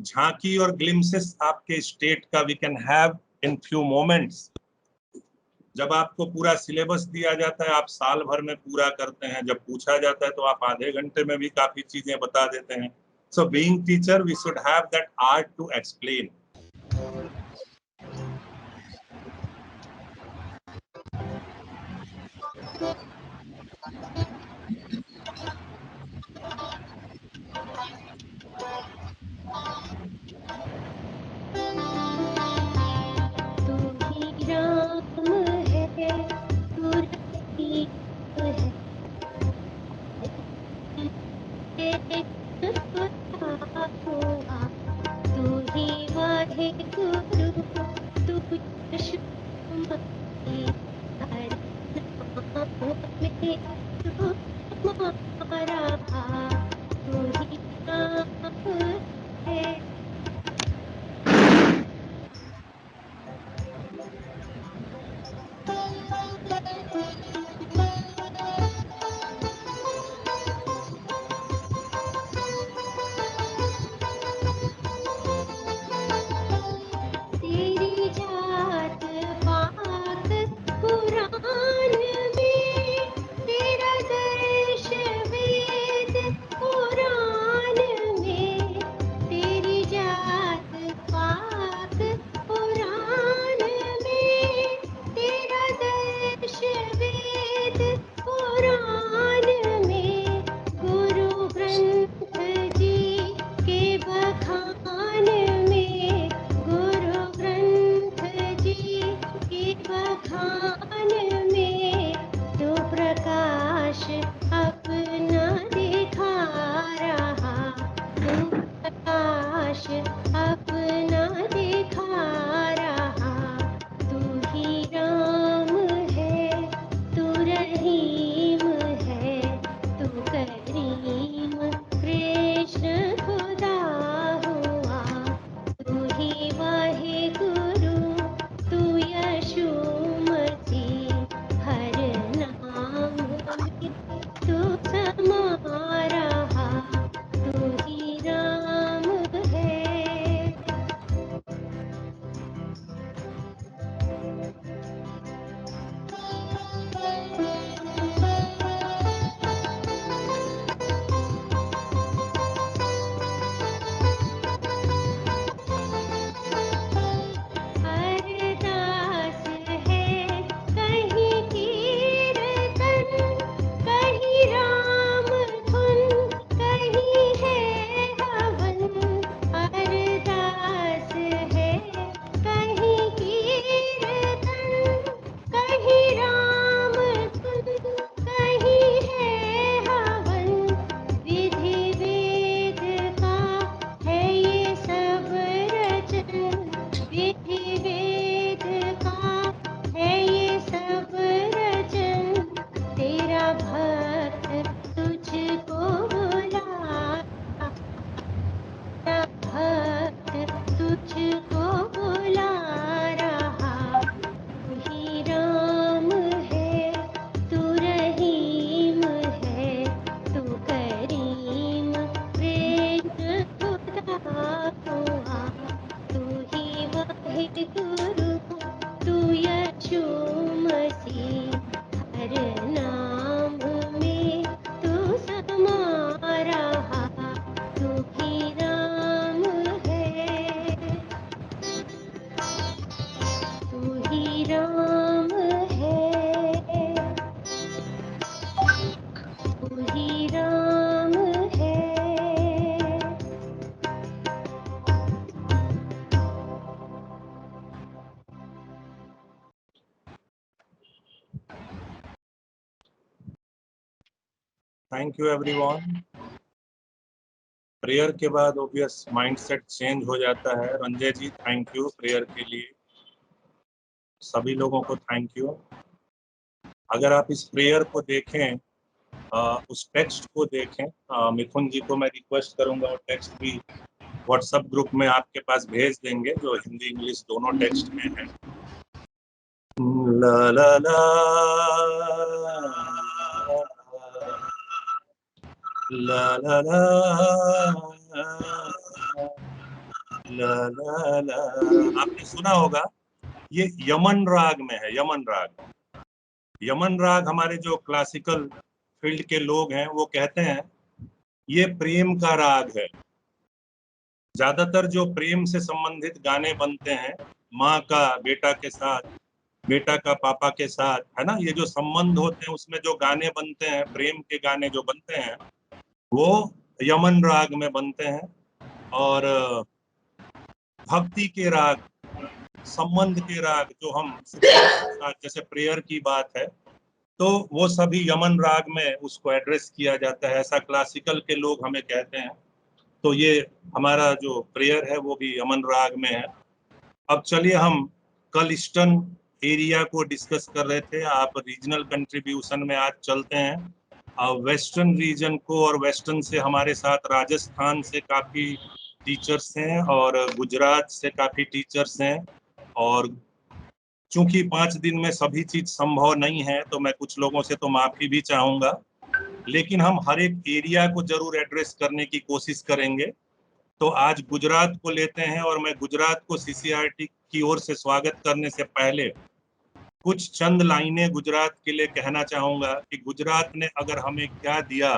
झांकी और ग्लिम्सेस आपके स्टेट का we can have in few moments. जब आपको पूरा सिलेबस दिया जाता है, आप साल भर में पूरा करते हैं, जब पूछा जाता है तो आप आधे घंटे में भी काफी चीजें बता देते हैं। So being teacher we should have that art to explain. Thank you everyone. Prayer के बाद ऑब्वियस माइंडसेट चेंज हो जाता है। Ranjay ji thank you prayer के लिए, सभी लोगों को थैंक यू। अगर आप इस प्रेयर को देखें, उस टेक्स्ट को देखें, मिथुन जी को मैं रिक्वेस्ट करूंगा और टेक्स्ट भी व्हाट्सएप ग्रुप में आपके पास भेज देंगे, जो हिंदी इंग्लिश दोनों टेक्स्ट में है। ला ला ला ला ला ला ला ला ला, आपने सुना होगा, ये यमन राग में है, यमन राग। यमन राग हमारे जो क्लासिकल फील्ड के लोग हैं वो कहते हैं ये प्रेम का राग है। ज्यादातर जो प्रेम से संबंधित गाने बनते हैं, माँ का बेटा के साथ, बेटा का पापा के साथ, है ना, ये जो संबंध होते हैं उसमें जो गाने बनते हैं, प्रेम के गाने जो बनते हैं, वो यमन राग में बनते हैं। और भक्ति के राग, संबंध के राग जो हम सुखी के साथ, जैसे प्रेयर की बात है, तो वो सभी यमन राग में उसको एड्रेस किया जाता है, ऐसा क्लासिकल के लोग हमें कहते हैं। तो ये हमारा जो प्रेयर है वो भी यमन राग में है। अब चलिए, हम कल ईस्टर्न एरिया को डिस्कस कर रहे थे, आप रीजनल कंट्रीब्यूशन में आज चलते हैं वेस्टर्न रीजन को। और वेस्टर्न से हमारे साथ राजस्थान से काफी टीचर्स हैं और गुजरात से काफी टीचर्स हैं। और चूंकि 5 दिन में सभी चीज संभव नहीं है तो मैं कुछ लोगों से तो माफी भी चाहूंगा, लेकिन हम हर एक एरिया को जरूर एड्रेस करने की कोशिश करेंगे। तो आज गुजरात को लेते हैं, और मैं गुजरात को सीसीआरटी की ओर से स्वागत करने से पहले कुछ चंद लाइनें गुजरात के लिए कहना चाहूंगा कि गुजरात ने अगर हमें क्या दिया।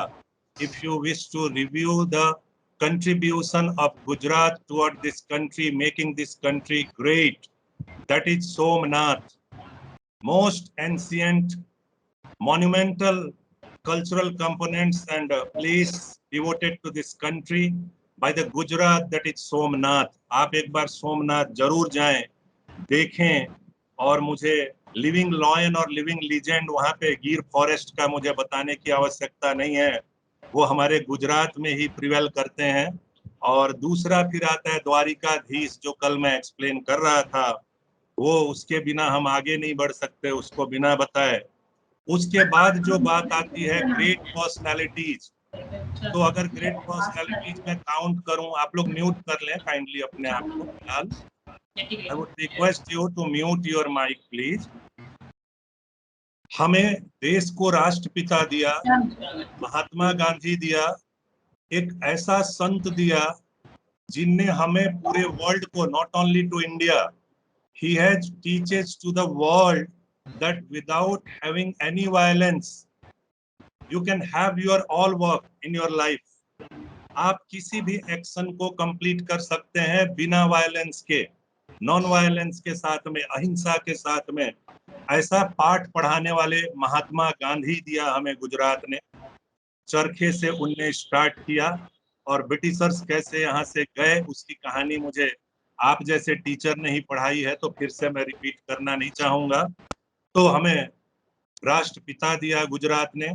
If you wish to review the contribution of Gujarat toward this country, making this country great, that is Somnath, most ancient, monumental cultural components and place devoted to this country by the Gujarat, that is Somnath. आप एक बार सोमनाथ जरूर जाएं, देखें। और मुझे living lion और living legend वहां पे गिर फॉरेस्ट का मुझे बताने की आवश्यकता नहीं है, वो हमारे गुजरात में ही प्रिवेल करते हैं। और दूसरा फिर आता है द्वारिकाधीश, जो कल मैं एक्सप्लेन कर रहा था, वो उसके बिना हम आगे नहीं बढ़ सकते, उसको बिना बताए। उसके बाद जो बात आती है ग्रेट पर्सनालिटीज, तो अगर ग्रेट पर्सनालिटीज में काउंट करूं, आप लोग म्यूट कर लें काइंडली अपने आप को फिलहाल। I would request you to mute your mic please. हमें देश को राष्ट्रपिता दिया, महात्मा गांधी दिया, एक ऐसा संत दिया जिनने हमें पूरे वर्ल्ड को, not only to India, he has teaches to the world that without having any violence you can have your all work in your life। आप किसी भी एक्शन को कंप्लीट कर सकते हैं बिना वायलेंस के, नॉन वायलेंस के साथ में, अहिंसा के साथ में। ऐसा पाठ पढ़ाने वाले महात्मा गांधी दिया हमें गुजरात ने। चरखे से उनने स्टार्ट किया और ब्रिटिशर्स कैसे यहाँ से गए उसकी कहानी मुझे आप जैसे टीचर ने ही पढ़ाई है, तो फिर से मैं रिपीट करना नहीं चाहूंगा। तो हमें राष्ट्रपिता दिया गुजरात ने।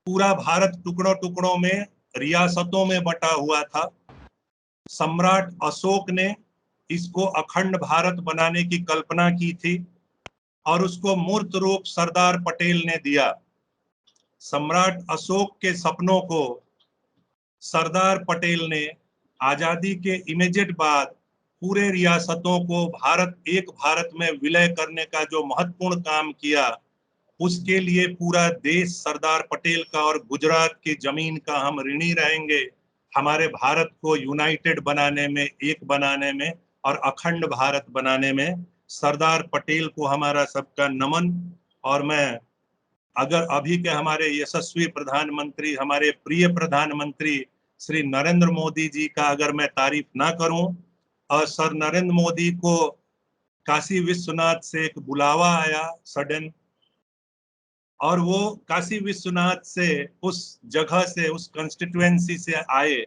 पूरा भारत टुकड़ों टुकड़ों में, रियासतों में बटा हुआ था। सम्राट अशोक ने इसको अखंड भारत बनाने की कल्पना की थी और उसको मूर्त रूप सरदार पटेल ने दिया। सम्राट अशोक के सपनों को सरदार पटेल ने आजादी के इमीडिएट बाद पूरे रियासतों को एक भारत में विलय करने का जो महत्वपूर्ण काम किया, उसके लिए पूरा देश सरदार पटेल का और गुजरात की जमीन का हम ऋणी रहेंगे। हमारे भारत को यूनाइटेड बनाने में, एक बनाने में और अखंड भारत बनाने में सरदार पटेल को हमारा सबका नमन। और मैं अगर अभी के हमारे यशस्वी प्रधानमंत्री, हमारे प्रिय प्रधानमंत्री श्री नरेंद्र मोदी जी का अगर मैं तारीफ ना करूं, और सर नरेंद्र मोदी को काशी विश्वनाथ से एक बुलावा आया सडन, और वो काशी विश्वनाथ से, उस जगह से, उस कंस्टिट्यूएंसी से आए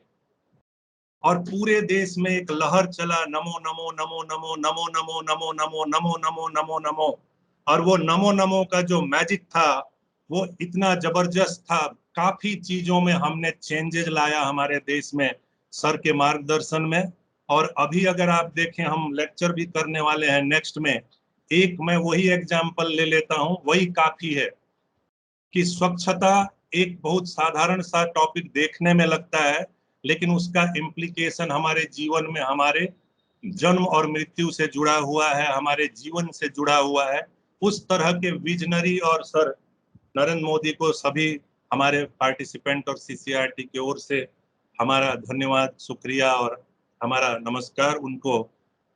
और पूरे देश में एक लहर चला, नमो नमो नमो नमो नमो नमो नमो नमो नमो नमो नमो नमो। और वो नमो नमो का जो मैजिक था वो इतना जबरदस्त था। काफी चीजों में हमने चेंजेस लाया हमारे देश में सर के मार्गदर्शन में। और अभी अगर आप देखें, हम लेक्चर भी करने वाले हैं नेक्स्ट में, एक मैं वही एग्जाम्पल ले लेता हूं, वही काफी है कि स्वच्छता एक बहुत साधारण सा टॉपिक देखने में लगता है, लेकिन उसका इम्प्लीकेशन हमारे जीवन में, हमारे जन्म और मृत्यु से जुड़ा हुआ है, हमारे जीवन से जुड़ा हुआ है। उस तरह के विजनरी और सर नरेंद्र मोदी को सभी हमारे पार्टिसिपेंट और सीसीआरटी की ओर से हमारा धन्यवाद, शुक्रिया और हमारा नमस्कार उनको,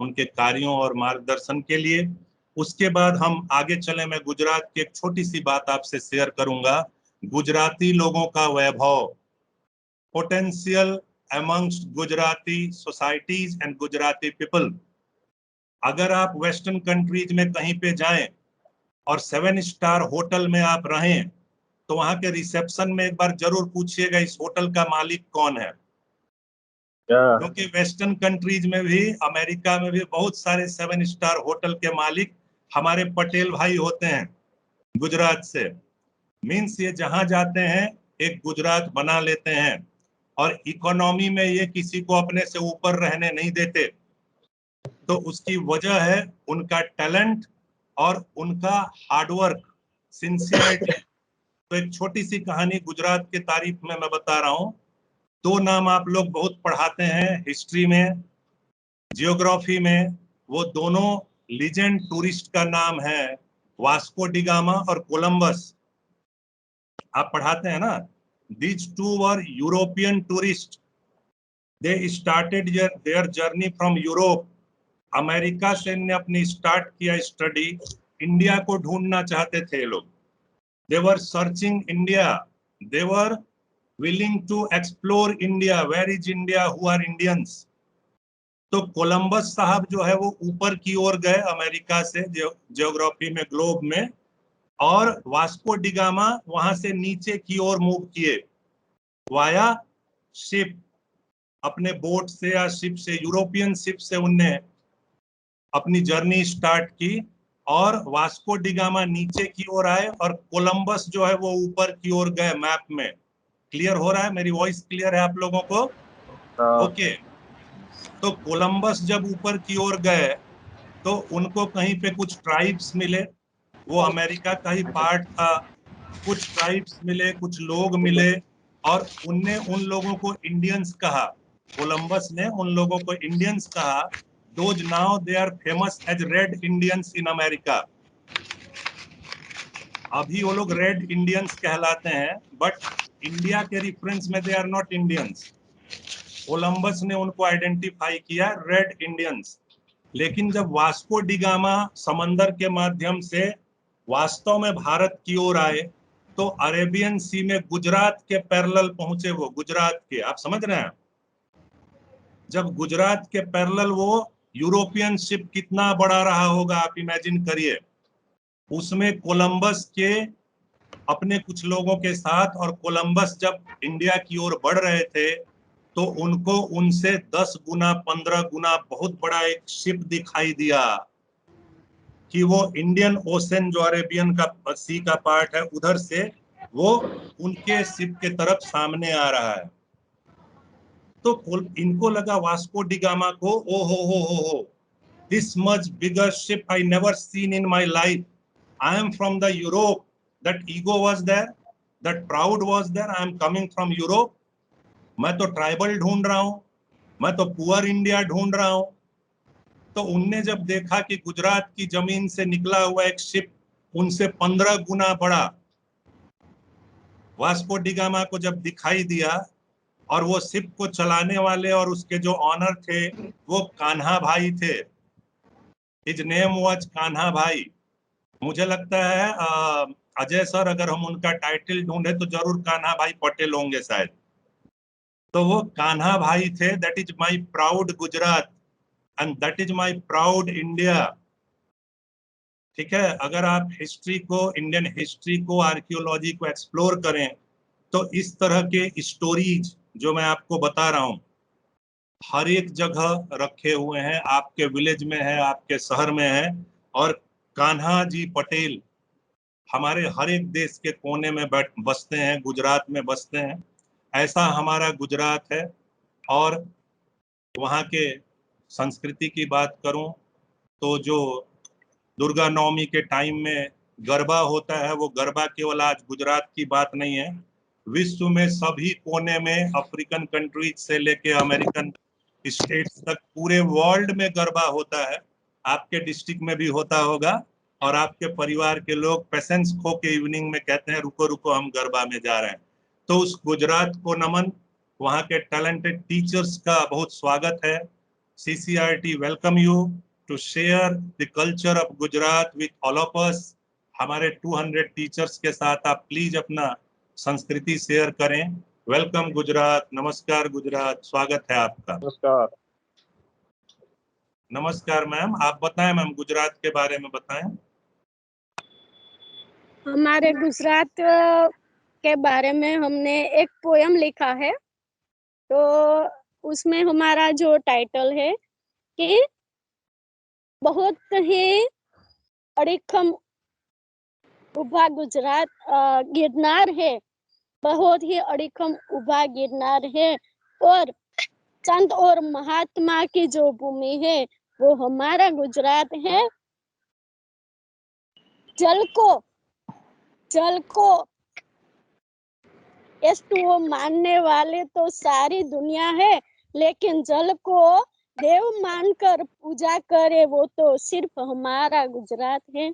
उनके कार्यों और मार्गदर्शन के लिए। उसके बाद हम आगे चले, मैं गुजरात की एक छोटी सी बात आपसे शेयर करूंगा। गुजराती लोगों का वैभव, potential amongst Gujarati societies and Gujarati people. अगर आप वेस्टर्न कंट्रीज में कहीं पे जाएं और 7 स्टार होटल में आप रहें, तो वहां के रिसेप्शन में एक बार जरूर पूछिएगा इस होटल का मालिक कौन है। क्योंकि वेस्टर्न कंट्रीज में भी, अमेरिका में भी बहुत सारे 7 स्टार होटल के मालिक हमारे पटेल भाई होते हैं गुजरात से। मीन्स ये जहां जाते हैं एक गुजरात बना लेते हैं, और इकोनॉमी में ये किसी को अपने से ऊपर रहने नहीं देते। तो उसकी वजह है उनका टैलेंट और उनका हार्डवर्क, सिंसियरिटी। तो एक छोटी सी कहानी गुजरात के तारीफ में मैं बता रहा हूँ। 2 नाम आप लोग बहुत पढ़ाते हैं हिस्ट्री में, जियोग्राफी में। वो दोनों लीजेंड टूरिस्ट का नाम है वास्को डिगामा और कोलंबस। आप पढ़ाते हैं ना। These two were European tourist, they started their journey from Europe. America से ने अपनी स्टार्ट किया स्टडी, इंडिया को ढूंढना चाहते थे लोग। They were searching India, they were willing to explore India, where is India, who are Indians. तो कोलंबस साहब जो है वो ऊपर की ओर गए अमेरिका से, जियोग्राफी में, ग्लोब में, और वास्को डिगामा वहां से नीचे की ओर मूव किए वाया शिप, अपने बोट से या शिप से, यूरोपियन शिप से उनने अपनी जर्नी स्टार्ट की। और वास्को डिगामा नीचे की ओर आए और कोलंबस जो है वो ऊपर की ओर गए मैप में। क्लियर हो रहा है? मेरी वॉइस क्लियर है आप लोगों को? ओके। तो कोलंबस जब ऊपर की ओर गए तो उनको कहीं पे कुछ ट्राइब्स मिले, वो अमेरिका का ही पार्ट था। कुछ ट्राइब्स मिले, कुछ लोग मिले, और उनने उन लोगों को इंडियंस कहा। कोलंबस ने उन लोगों को इंडियंस कहा। Those now they are famous as red Indians in America. अभी वो लोग रेड इंडियंस कहलाते हैं, बट इंडिया के रिफरेंस में they are not Indians. Columbus ने उनको आइडेंटिफाई किया रेड इंडियंस। लेकिन जब वास्को डिगामा समंदर के माध्यम से वास्तव में भारत की ओर आए, तो अरेबियन सी में गुजरात के पैरेलल पहुंचे। वो गुजरात के, आप समझ रहे हैं? जब गुजरात के पैरेलल, वो यूरोपियन शिप कितना बड़ा रहा होगा आप इमेजिन करिए। उसमें कोलंबस के अपने कुछ लोगों के साथ, और कोलंबस जब इंडिया की ओर बढ़ रहे थे तो उनको उनसे 10 गुना 15 गुना बहुत बड़ा एक शिप दिखाई दिया कि वो इंडियन ओशन, जो अरेबियन का सी का पार्ट है, उधर से वो उनके शिप के तरफ सामने आ रहा है। तो इनको लगा वास्को डिगामा को, ओ हो, this much bigger ship I never seen in my life. I am from the Europe, that ego was there, that proud was there, I am coming from Europe. मैं तो ट्राइबल ढूंढ रहा हूं, मैं तो पुअर इंडिया ढूंढ रहा हूं। तो उनने जब देखा कि गुजरात की जमीन से निकला हुआ एक शिप उनसे 15 गुना बड़ा वास्को डिगामा को जब दिखाई दिया, और वो शिप को चलाने वाले और उसके जो ऑनर थे वो कान्हा भाई थे। हिज नेम वाज कान्हा भाई। मुझे लगता है अजय सर, अगर हम उनका टाइटल ढूंढे तो जरूर कान्हा भाई पटेल होंगे शायद। तो वो कान्हा भाई थे। That is my proud Gujarat and that is my proud India. ठीक है, अगर आप हिस्ट्री को, इंडियन हिस्ट्री को, आर्कियोलॉजी को एक्सप्लोर करें, तो इस तरह के स्टोरीज जो मैं आपको बता रहा हूं हर एक जगह रखे हुए हैं। आपके विलेज में है, आपके शहर में है। और कान्हा जी पटेल हमारे हर एक देश के कोने में बसते हैं, गुजरात में बसते हैं। ऐसा हमारा गुजरात है। और वहाँ के संस्कृति की बात करूं तो जो दुर्गा नवमी के टाइम में गरबा होता है, वो गरबा केवल आज गुजरात की बात नहीं है, विश्व में सभी कोने में, अफ्रीकन कंट्रीज से लेके अमेरिकन स्टेट्स तक, पूरे वर्ल्ड में गरबा होता है। आपके डिस्ट्रिक्ट में भी होता होगा, और आपके परिवार के लोग पेशेंस खो के इवनिंग में कहते हैं रुको रुको हम गरबा में जा रहे हैं। तो उस गुजरात को नमन, वहाँ के टैलेंटेड टीचर्स का बहुत स्वागत है। CCRT welcome you to share the culture of Gujarat with all of us. हमारे 200 टीचर्स के साथ आप प्लीज अपना संस्कृति शेयर करें। वेलकम गुजरात, नमस्कार गुजरात, स्वागत है आपका। नमस्कार। नमस्कार मैम, आप बताएं मैम, गुजरात के बारे में बताएं। हमारे गुजरात के बारे में हमने एक पोयम लिखा है, तो उसमें हमारा जो टाइटल है कि बहुत ही अड़िखम उभा गुजरात गिरनार है, बहुत ही अड़िखम उभा गिरनार है, और संत और महात्मा की जो भूमि है वो हमारा गुजरात है। जल को H2O मानने वाले तो सारी दुनिया है, लेकिन जल को देव मानकर पूजा करे वो तो सिर्फ हमारा गुजरात है।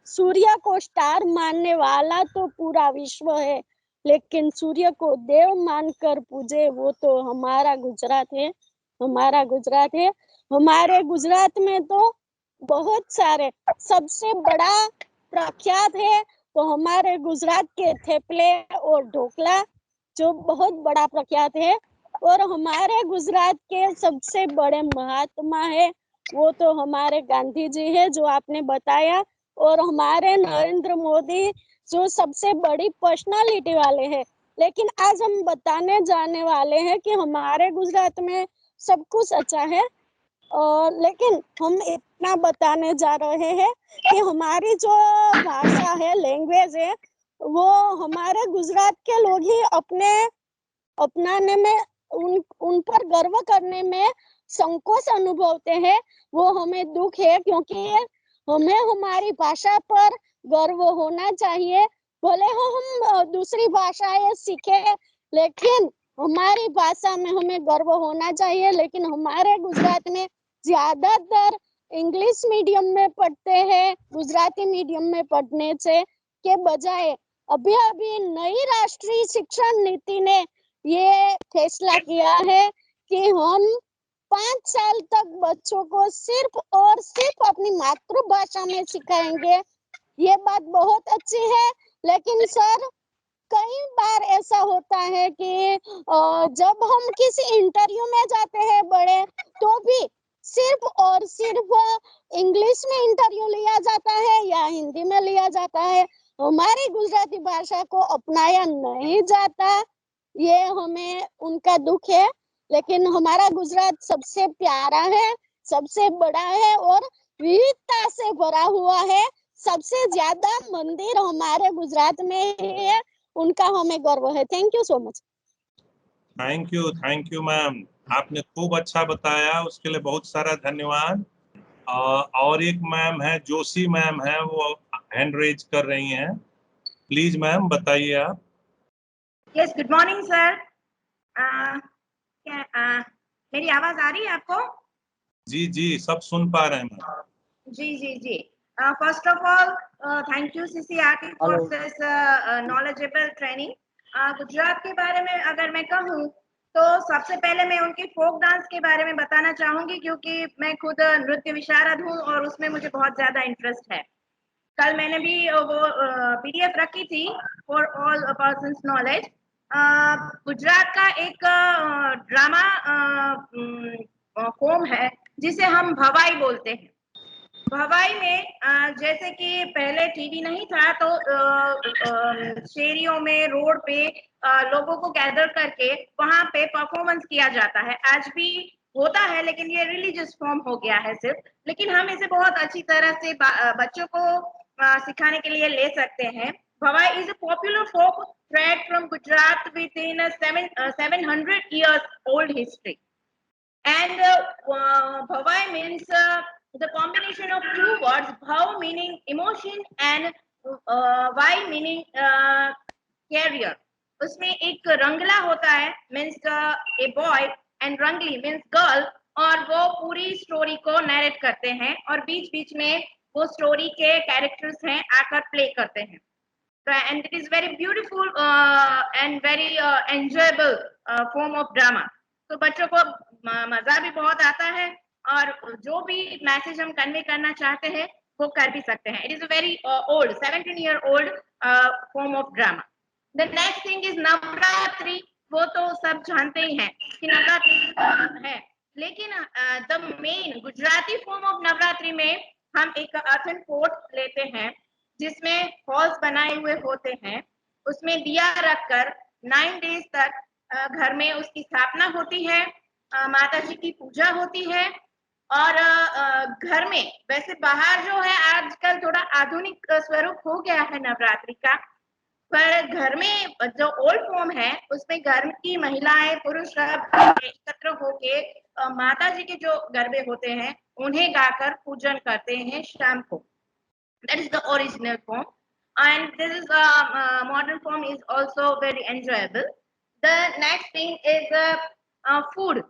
सूर्य को स्टार मानने वाला तो पूरा विश्व है, लेकिन सूर्य को देव मानकर पूजे वो तो हमारा गुजरात है, हमारा गुजरात है। हमारे गुजरात में तो बहुत सारे, सबसे बड़ा प्रख्यात है तो हमारे गुजरात के थेपले और ढोकला जो बहुत बड़ा प्रख्यात है, और हमारे गुजरात के सबसे बड़े महात्मा है वो तो हमारे गांधी जी है जो आपने बताया, और हमारे नरेंद्र मोदी जो सबसे बड़ी पर्सनालिटी वाले हैं। लेकिन आज हम बताने जाने वाले हैं कि हमारे गुजरात में सब कुछ अच्छा है, लेकिन हम इतना बताने जा रहे हैं कि हमारी जो भाषा है, लैंग्वेज है, वो हमारे गुजरात के लोग ही अपनाने में, उन पर गर्व करने में संकोच अनुभवते हैं। वो हमें दुख है, क्योंकि हमें हमारी भाषा पर गर्व होना चाहिए। भले हो हम दूसरी भाषाएं सीखे, लेकिन हमारी भाषा में हमें गर्व होना चाहिए। लेकिन हमारे गुजरात में ज्यादातर इंग्लिश मीडियम में पढ़ते हैं, गुजराती मीडियम में पढ़ने से के बजाय अभी अभी नई राष्ट्रीय शिक्षा नीति ने ये फैसला किया है कि हम 5 साल तक बच्चों को सिर्फ और सिर्फ अपनी मातृभाषा में सिखाएंगे। ये बात बहुत अच्छी है, लेकिन सर कई बार ऐसा होता है कि जब हम किसी इंटरव्यू में जाते हैं बड़े, तो भी सिर्फ और सिर्फ इंग्लिश में इंटरव्यू लिया जाता है या हिंदी में लिया जाता है, हमारी गुजराती भाषा को अपनाया नहीं जाता। ये हमें उनका दुख है। लेकिन हमारा गुजरात सबसे प्यारा है, सबसे बड़ा है और विविधता से भरा हुआ है। सबसे ज्यादा मंदिर हमारे गुजरात में है, उनका हमें गर्व है। Thank you so much. Thank you ma'am, आपने खूब अच्छा बताया, उसके लिए बहुत सारा धन्यवाद। और एक मैम है, जोशी मैम है, वो हैंड रेज कर रही हैं। प्लीज मैम बताइए आप। Yes, good morning sir. मेरी आवाज आ रही है आपको? जी जी, सब सुन पा रहे हैं मैम। जी जी जी। First of all thank you CCRT for this knowledgeable training. Gujarat के बारे में अगर मैं कहूँ तो सबसे पहले मैं उनके फोक डांस के बारे में बताना चाहूंगी, क्योंकि मैं खुद नृत्य विशारद हूँ और उसमें मुझे बहुत ज्यादा इंटरेस्ट है। कल मैंने भी वो PDF रखी थी for all persons knowledge. Gujarat का एक ड्रामा फॉर्म है जिसे हम भवाई बोलते हैं। भवाई में जैसे कि पहले टीवी नहीं था, तो शेरियों में, रोड पे लोगों को गैदर करके वहां पे परफॉर्मेंस किया जाता है। आज भी होता है, लेकिन ये रिलीजियस फॉर्म हो गया है सिर्फ। लेकिन हम इसे बहुत अच्छी तरह से बच्चों को सिखाने के लिए ले सकते हैं। Bhavai is a popular folk thread from Gujarat within a 700 years old history. And Bhavai means the combination of two words, Bhav meaning emotion and Vai meaning carrier. उसमें एक रंगला होता है, मीन्स ए बॉय, एंड रंगली means girl, और वो पूरी story को narrate करते हैं और बीच बीच में वो स्टोरी के कैरेक्टर्स हैं आकर प्ले करते हैं। and it is very beautiful and very enjoyable form of drama. तो बच्चों को मजा भी बहुत आता है और जो भी मैसेज हम कन्वे करना चाहते हैं वो कर भी सकते हैं. It is a very old 17-year-old form of drama. The next thing is Navratri. वो तो सब जानते ही हैं कि नवरात्रि है, लेकिन the main Gujarati form of Navratri में हम एक अर्थन कोट लेते हैं जिसमें हॉल्स बनाए हुए होते हैं, उसमें दिया रखकर 9 डेज तक घर में उसकी स्थापना होती है, माता जी की पूजा होती है और घर में वैसे बाहर जो है आजकल थोड़ा आधुनिक स्वरूप हो गया है नवरात्रि का, पर घर में जो ओल्ड फॉर्म है उसमें घर की महिलाएं पुरुष सब एकत्र होके माता जी के जो गरबे होते हैं उन्हें गाकर पूजन करते हैं शाम को. That is the original form, and this is modern form is also very enjoyable. The next thing is food.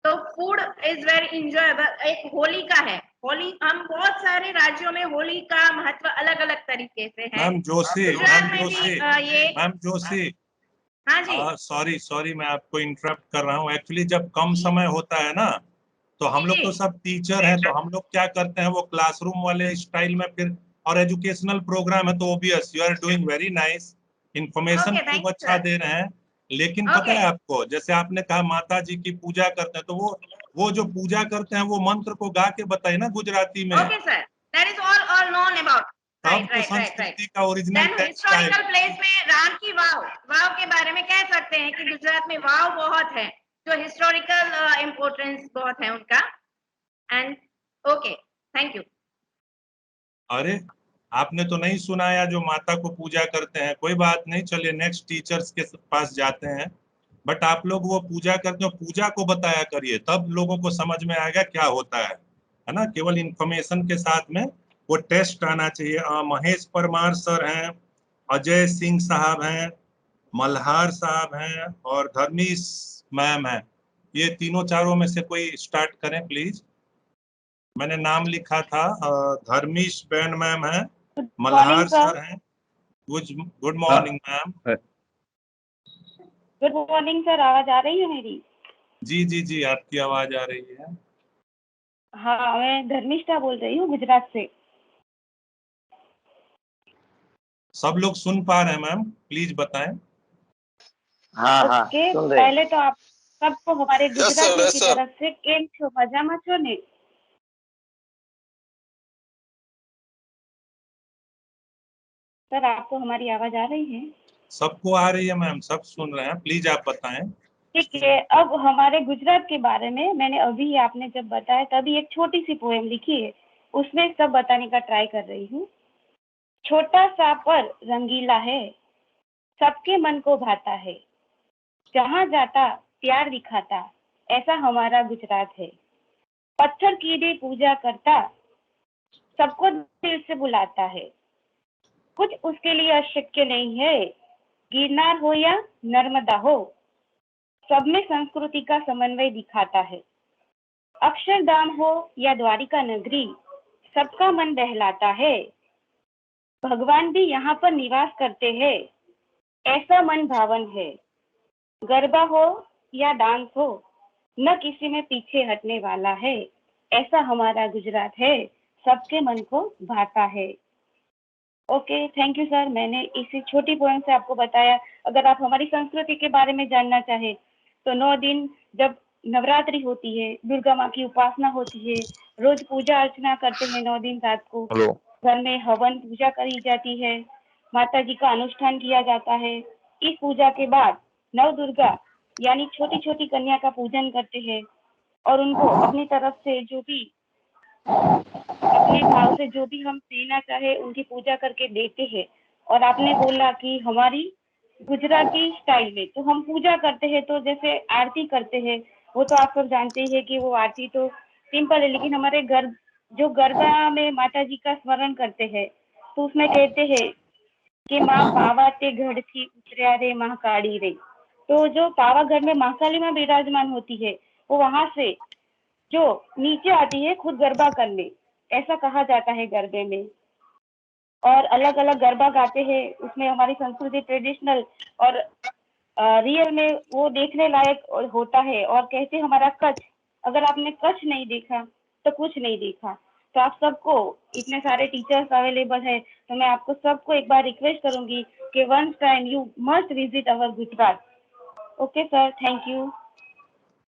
तो फूड इज वेरी इंजॉयबल. एक होली का है, होली हम बहुत सारे राज्यों में होली का महत्व अलग अलग तरीके से है. मैम जोशी, मैम जोशी, हाँ जी, सॉरी मैं आपको इंटरप्ट कर रहा हूँ. एक्चुअली जब कम समय होता है ना तो हम लोग तो सब टीचर हैं, तो हम लोग क्या करते हैं वो क्लासरूम वाले स्टाइल में फिर, और एजुकेशनल प्रोग्राम है तो obvious you are doing very nice, information खूब अच्छा दे रहे हैं. लेकिन पता है आपको, जैसे आपने कहा माता जी की पूजा करते हैं, तो वो जो पूजा करते हैं वो मंत्र को गा के बताइए ना गुजराती में. Okay sir, that is all known about. Right, संस्कृति का ओरिजिनल हिस्टोरिकल प्लेस में राम की वाव के बारे में कह सकते हैं कि गुजरात में वाव बहुत है, जो हिस्टोरिकल इम्पोर्टेंस बहुत है उनका. And okay, thank you. अरे आपने तो नहीं सुनाया जो माता को पूजा करते हैं. कोई बात नहीं, चलिए नेक्स्ट टीचर्स के पास जाते हैं. बट आप लोग वो पूजा करते हो, पूजा को बताया करिए, तब लोगों को समझ में आएगा क्या होता है ना. केवल इंफॉर्मेशन के साथ में वो टेस्ट आना चाहिए. महेश परमार सर हैं, अजय सिंह साहब हैं, मल्हार साहब हैं और धर्मीश मैम है. ये तीनों चारों में से कोई स्टार्ट करें प्लीज. मैंने नाम लिखा था. धर्मीश बेन मैम है, मल्हार सर हैं. Good morning ma'am. Good morning sir, आवाज आ रही है मेरी? जी आपकी आवाज आ रही है. हाँ, मैं धर्मिष्ठा बोल रही हूँ गुजरात से. सब लोग सुन पा रहे हैं मैम, प्लीज बताएं. हाँ ओके, पहले तो आप सबको हमारे गुजरातियों की तरफ से केम छो, मजामा छो ने? सर आपको हमारी आवाज आ रही है? सबको आ रही है मैम, सब सुन रहे हैं. प्लीज आप बताएं. ठीक है, अब हमारे गुजरात के बारे में मैंने अभी आपने जब बताया तभी एक छोटी सी पोएम लिखी है, उसमें सब बताने का ट्राई कर रही हूँ. छोटा सा पर रंगीला है, सबके मन को भाता है, जहाँ जाता प्यार दिखाता, ऐसा हमारा गुजरात है. पत्थर की भी पूजा करता, सबको दिल से बुलाता है, कुछ उसके लिए अशक्य नहीं है. गिरनार हो या नर्मदा हो, सब में संस्कृति का समन्वय दिखाता है. अक्षरधाम हो या द्वारिका नगरी, सबका मन बहलाता है. भगवान भी यहाँ पर निवास करते हैं, ऐसा मन भावन है. गरबा हो या डांस हो, न किसी में पीछे हटने वाला है, ऐसा हमारा गुजरात है, सबके मन को भाता है. Okay, thank you sir. मैंने इसी छोटी पोएम से आपको बताया. अगर आप हमारी संस्कृति के बारे में जानना चाहे तो 9 दिन जब नवरात्रि होती है, दुर्गा माँ की उपासना होती है, रोज पूजा अर्चना करते हैं. 9 दिन रात को घर में हवन पूजा करी जाती है, माता जी का अनुष्ठान किया जाता है. इस पूजा के बाद नव दुर्गा यानी छोटी छोटी कन्या का पूजन करते हैं और उनको अपनी तरफ से जो भी अपने भाव से जो भी हम देना चाहे उनकी पूजा करके देते हैं. और आपने बोला कि हमारी गुजराती स्टाइल में तो हम पूजा करते हैं, तो जैसे आरती करते हैं, वो तो आप सब जानते ही है कि वो आरती तो सिंपल है, लेकिन हमारे घर जो गरबा में माता जी का स्मरण करते हैं तो उसमें कहते हैं कि माँ पावा ते गढ़ थी उतर्या रे माँ काड़ी रे. तो जो पावागढ़ में महाकाली माँ विराजमान होती है, वो वहां से जो नीचे आती है खुद गरबा करने, ऐसा कहा जाता है गरबे में. और अलग अलग गरबा गाते हैं, उसमें हमारी संस्कृति ट्रेडिशनल और रियल में वो देखने लायक होता है। और कहते हमारा कच्छ, अगर आपने कच्छ नहीं देखा तो कुछ नहीं देखा। तो आप सबको, इतने सारे टीचर्स अवेलेबल है, तो मैं आपको सबको एक बार रिक्वेस्ट करूंगी कि once time you must visit our Gujarat. Okay sir, thank you.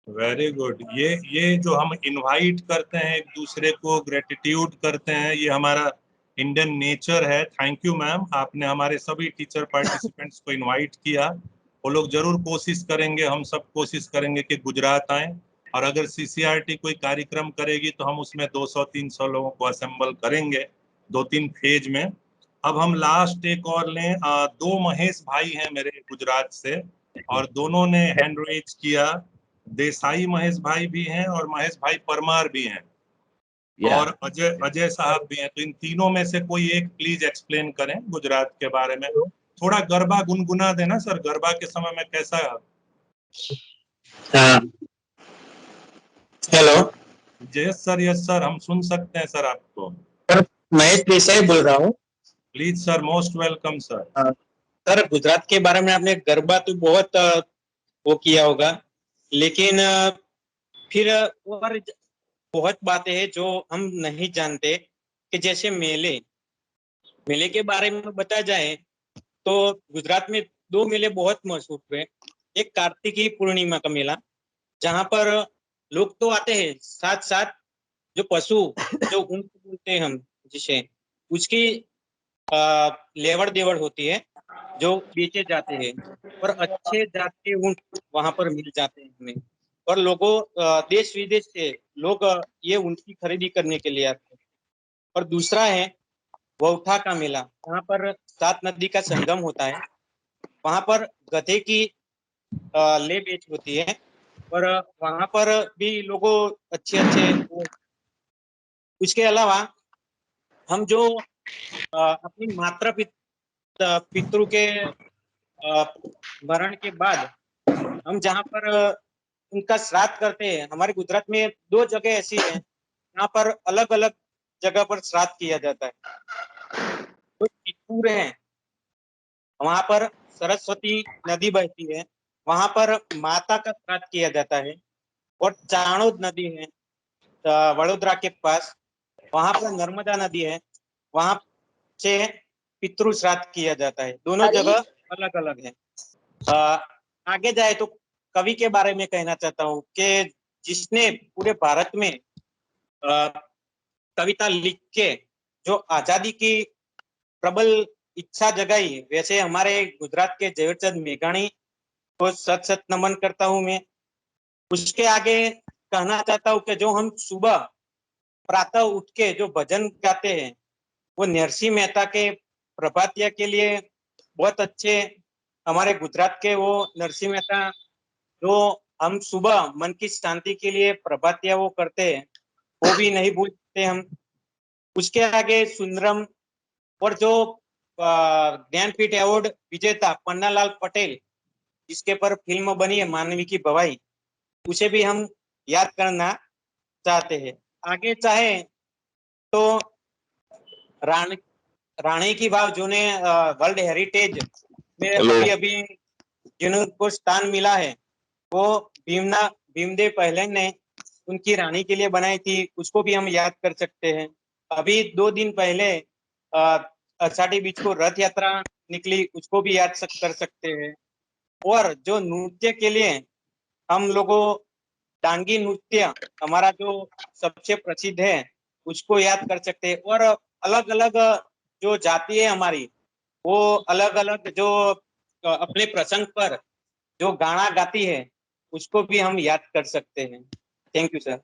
Very good. ये जो हम इनवाइट करते हैं एक दूसरे को, ग्रेटिट्यूड करते हैं, ये हमारा इंडियन नेचर है। थैंक यू मैम, आपने हमारे सभी टीचर पार्टिसिपेंट्स को इनवाइट किया। वो लोग जरूर कोशिश करेंगे, हम सब कोशिश करेंगे कि गुजरात आए। और अगर सीसीआरटी कोई कार्यक्रम करेगी तो हम उसमें 200-300 लोगों को असेंबल करेंगे 2-3 फेज में। अब हम लास्ट एक और लें। 2 महेश भाई हैं मेरे गुजरात से, और दोनों ने हैंड रेज किया। देसाई महेश भाई भी हैं और महेश भाई परमार भी हैं, और अजय अजय साहब भी हैं। तो इन तीनों में से कोई एक प्लीज एक्सप्लेन करें गुजरात के बारे में। थोड़ा गरबा गुनगुना देना सर, गरबा के समय में कैसा। Hello. Yes sir, yes sir, हम सुन सकते हैं सर आपको। महेश देसाई बोल रहा हूँ। Please sir, most welcome sir. Sir, Gujarat के बारे में आपने गरबा तो बहुत वो किया होगा, लेकिन फिर और बहुत बातें हैं जो हम नहीं जानते, कि जैसे मेले के बारे में बताया जाए तो गुजरात में 2 मेले बहुत मशहूर है। एक कार्तिकी पूर्णिमा का मेला, जहाँ पर लोग तो आते हैं, साथ साथ जो पशु जो ऊंट बोलते हैं हम जिसे, उसकी लेवड़ देवड़ होती है, जो बेचे जाते हैं। और अच्छे जात के ऊंट वहां पर मिल जाते हैं हमें, और लोगों देश विदेश से लोग ये ऊंट की खरीदी करने के लिए आते हैं। और दूसरा है वौठा का मेला, जहाँ पर 7 नदी का संगम होता है। वहां पर गधे की ले बेच होती है, और वहां पर भी लोगों अच्छे अच्छे। उसके अलावा हम जो अपनी माता पितृ के मरण के बाद हम जहाँ पर उनका श्राद्ध करते हैं, हमारे गुजरात में 2 जगह ऐसी हैं जहाँ पर अलग अलग जगह पर श्राद्ध किया जाता है। तो चित्तूर है, वहां पर सरस्वती नदी बहती है, वहां पर माता का श्राद्ध किया जाता है। और चाणोद नदी है वडोदरा के पास, वहां पर नर्मदा नदी है, वहां से पितृ श्राद्ध किया जाता है। दोनों जगह अलग अलग है। आगे जाए तो कवि के बारे में कहना चाहता हूँ कि जिसने पूरे भारत में कविता लिख के जो आजादी की प्रबल इच्छा जगाई, वैसे हमारे गुजरात के झवेरचंद मेघाणी को सत सत नमन करता हूँ मैं। उसके आगे कहना चाहता हूँ कि जो हम सुबह प्रातः उठ के जो भजन गाते हैं, वो नरसिंह मेहता के प्रभातिया के लिए बहुत अच्छे। हमारे गुजरात के वो नरसिंह मेहता, जो हम सुबह मन की शांति के लिए प्रभातिया वो करते हैं, वो भी नहीं भूलते हम। उसके आगे सुंदरम, और जो ज्ञानपीठ अवार्ड विजेता पन्नालाल पटेल, जिसके पर फिल्म बनी है मानवी की भवाई, उसे भी हम याद करना चाहते हैं। आगे चाहे तो रानी की वाव, जो ने वर्ल्ड हेरिटेज में अभी जिनको स्थान मिला है, वो भीमदेव पहले ने उनकी रानी के लिए बनाई थी, उसको भी हम याद कर सकते हैं। अभी 2 दिन पहले आषाढ़ी बीच को रथ यात्रा निकली, उसको भी याद कर सकते हैं। और जो नृत्य के लिए हम लोगों डांगी नृत्य हमारा जो सबसे प्रसिद्ध है, उसको याद कर सकते हैं। और अलग अलग जो जाति है हमारी, वो अलग अलग जो अपने प्रसंग पर जो गाना गाती है, उसको भी हम याद कर सकते हैं। Thank you sir.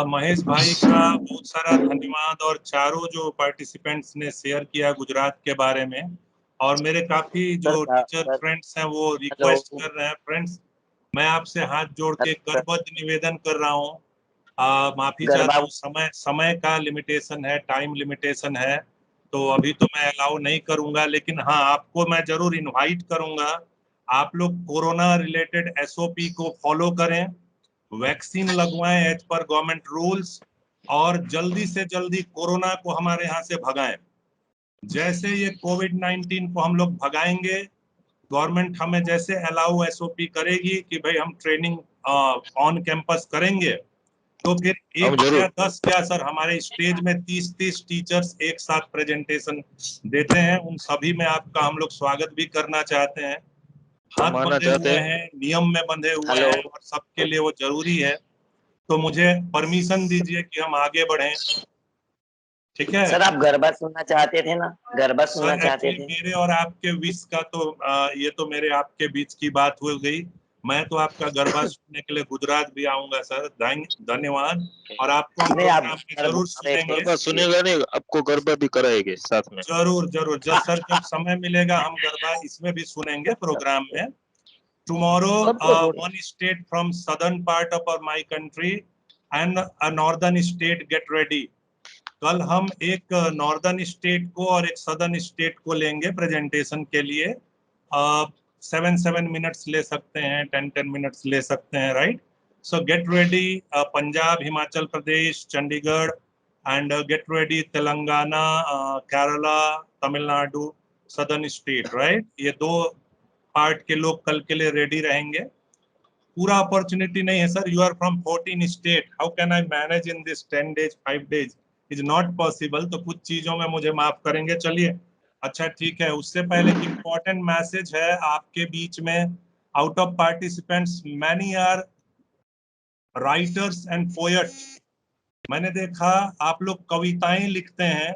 महेश भाई का बहुत सारा धन्यवाद, और चारों जो पार्टिसिपेंट्स ने शेयर किया गुजरात के बारे में। और मेरे काफी जो टीचर फ्रेंड्स हैं वो रिक्वेस्ट कर रहे हैं। फ्रेंड्स, मैं आपसे हाथ जोड़ के करबद्ध निवेदन कर रहा हूँ, माफी चाहता हूँ। समय का लिमिटेशन है, टाइम लिमिटेशन है, तो अभी तो मैं अलाउ नहीं करूंगा। लेकिन हाँ, आपको मैं जरूर इनवाइट करूंगा। आप लोग कोरोना रिलेटेड SOP को फॉलो करें, वैक्सीन लगवाएं एज पर गवर्नमेंट रूल्स, और जल्दी से जल्दी कोरोना को हमारे यहाँ से भगाएं। जैसे ये कोविड-19 को हम लोग भगाएंगे, गवर्नमेंट हमें जैसे अलाउ SOP करेगी कि भाई हम ट्रेनिंग ऑन कैंपस करेंगे, तो फिर एक क्या 10 क्या सर, हमारे स्टेज में 30 टीचर्स एक साथ प्रेजेंटेशन देते हैं, उन सभी में आपका हम लोग स्वागत भी करना चाहते हैं। हाथ बंधे हुए हैं, नियम में बंधे हुए हैं और सबके लिए वो जरूरी है। तो मुझे परमिशन दीजिए कि हम आगे बढ़ें, ठीक है सर? आप गरबा सुनना चाहते थे ना, गरबा सुनना सर? चाहते एक्चुअली थे। मेरे और आपके विश का तो ये तो मेरे आपके बीच की बात हो गई। मैं तो आपका गरबा सुनने के लिए गुजरात भी आऊंगा सर। धन्यवाद। और आपको हम नहीं, आप प्रोग्राम में जरूर सुनेंगे। गरबा सुनेगा नहीं, आपको गरबा भी कराएंगे साथ में। जरूर जरूर सर, जब समय मिलेगा हम गरबा इसमें भी सुनेंगे प्रोग्राम में। Tomorrow one state from southern part of my country and a northern state get ready. कल हम एक नॉर्दर्न स्टेट को और एक सदर्न स्टेट को लेंगे प्रेजेंटेशन के लिए। 7 मिनट्स ले सकते हैं, 10 मिनट्स ले सकते हैं, right? So get ready Punjab, Himachal Pradesh, Chandigarh, and get ready Telangana, Kerala, Tamil Nadu, southern state, right? ये 2 पार्ट के लोग कल के लिए रेडी रहेंगे। पूरा अपॉर्चुनिटी नहीं है sir. You are from 14 state, how can I manage in this 10 days 5 days? Is not possible. तो कुछ चीजों में मुझे माफ करेंगे। चलिए, अच्छा ठीक है। उससे पहले इम्पोर्टेंट मैसेज है आपके बीच में। Out of participants many are writers and poets. मैंने देखा आप लोग कविताएं लिखते हैं।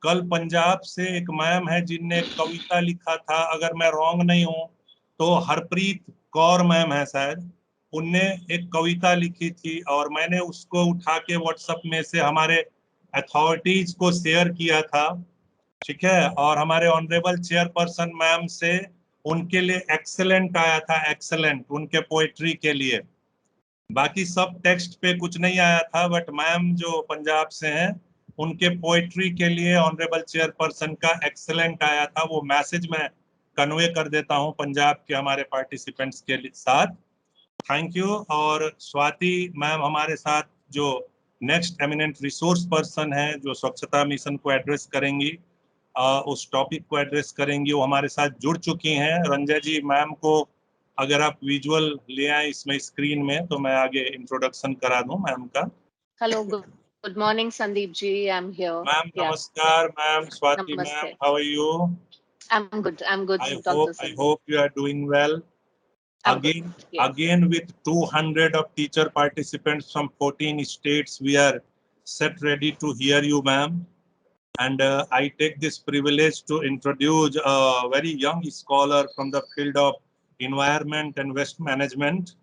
कल पंजाब से एक मैम है जिनने कविता लिखा था, अगर मैं रॉन्ग नहीं हूं तो हरप्रीत कौर मैम है शायद, उनने एक कविता लिखी थी और मैंने उसको उठा के व्हाट्सएप में से हमारे अथॉरिटीज को शेयर किया था, ठीक है? और हमारे ऑनरेबल चेयरपर्सन मैम से उनके लिए एक्सेलेंट आया था, एक्सेलेंट, उनके पोएट्री के लिए। बाकी सब टेक्स्ट पे कुछ नहीं आया था, बट मैम जो पंजाब से हैं उनके पोएट्री के लिए ऑनरेबल चेयरपर्सन का एक्सेलेंट आया था। वो मैसेज मैं कन्वे कर देता हूं पंजाब के हमारे पार्टिसिपेंट्स के साथ। Thank you. और स्वाति मैम हमारे साथ जो नेक्स्ट एमिनेंट रिसोर्स पर्सन है, जो स्वच्छता मिशन को एड्रेस करेंगी, उस टॉपिक को एड्रेस करेंगी, वो हमारे साथ जुड़ चुकी हैं। रंजय जी, मैम को अगर आप विजुअल ले आए इसमें स्क्रीन में तो मैं आगे इंट्रोडक्शन करा दूं मैम का। Hello, good morning, Sandeep ji. I'm here. Ma'am नमस्कार। Ma'am Swati ma'am, how are you? I'm good. I'm good, I Dr. hope Sandeep. you are doing well. Again with 200 of teacher participants from 14 states, we are set ready to hear you, ma'am. And I take this privilege to introduce a very young scholar from the field of environment and waste management.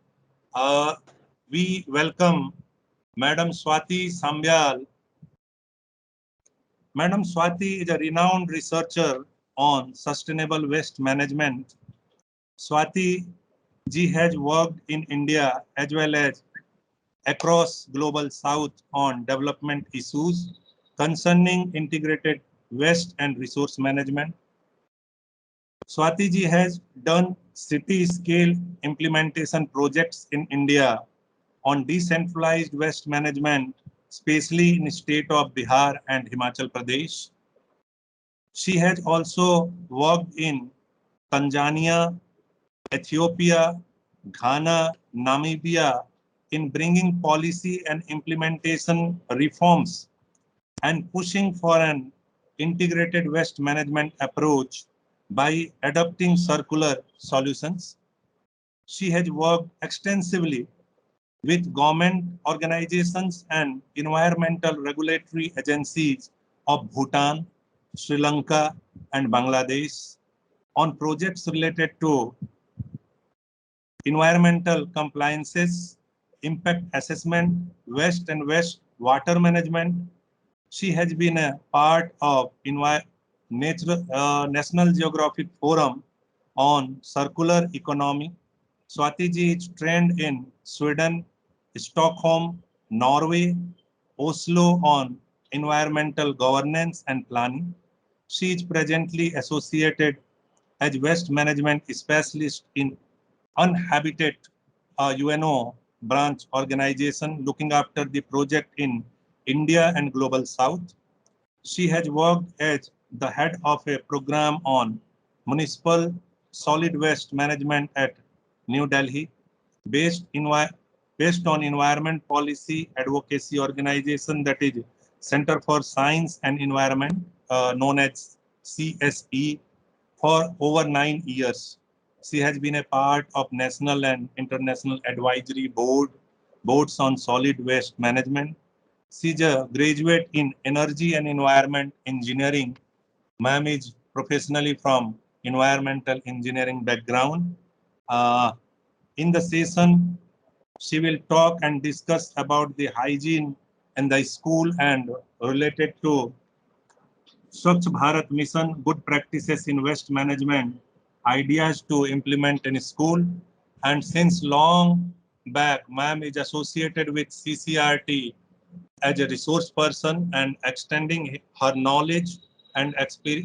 We welcome Madam Swati Sambyal. Madam Swati is a renowned researcher on sustainable waste management. Swati ji has worked in India as well as across Global South on development issues concerning integrated waste and resource management. Swati ji has done city-scale implementation projects in India on decentralized waste management, especially in the state of Bihar and Himachal Pradesh. She has also worked in Tanzania, Ethiopia, Ghana, Namibia in bringing policy and implementation reforms and pushing for an integrated waste management approach by adopting circular solutions. She has worked extensively with government organizations and environmental regulatory agencies of Bhutan, Sri Lanka, and Bangladesh on projects related to environmental compliances, impact assessment, waste and water management. She has been a part of National Geographic Forum on circular economy. Swati ji is trained in Sweden, Stockholm, Norway, Oslo on environmental governance and planning. She is presently associated as waste management specialist in Unhabited, UNO branch organization looking after the project in India and Global South. She has worked as the head of a program on municipal solid waste management at New Delhi, based on environment policy advocacy organization, that is Center for Science and Environment, known as CSE, for over 9 years. She has been a part of national and international advisory boards on solid waste management. She's a graduate in energy and environment engineering. Ma'am is professionally from environmental engineering background. In the session, she will talk and discuss about the hygiene in the school and related to Swachh Bharat Mission, good practices in waste management, ideas to implement in school. And since long back, ma'am is associated with CCRT as a resource person and extending her knowledge and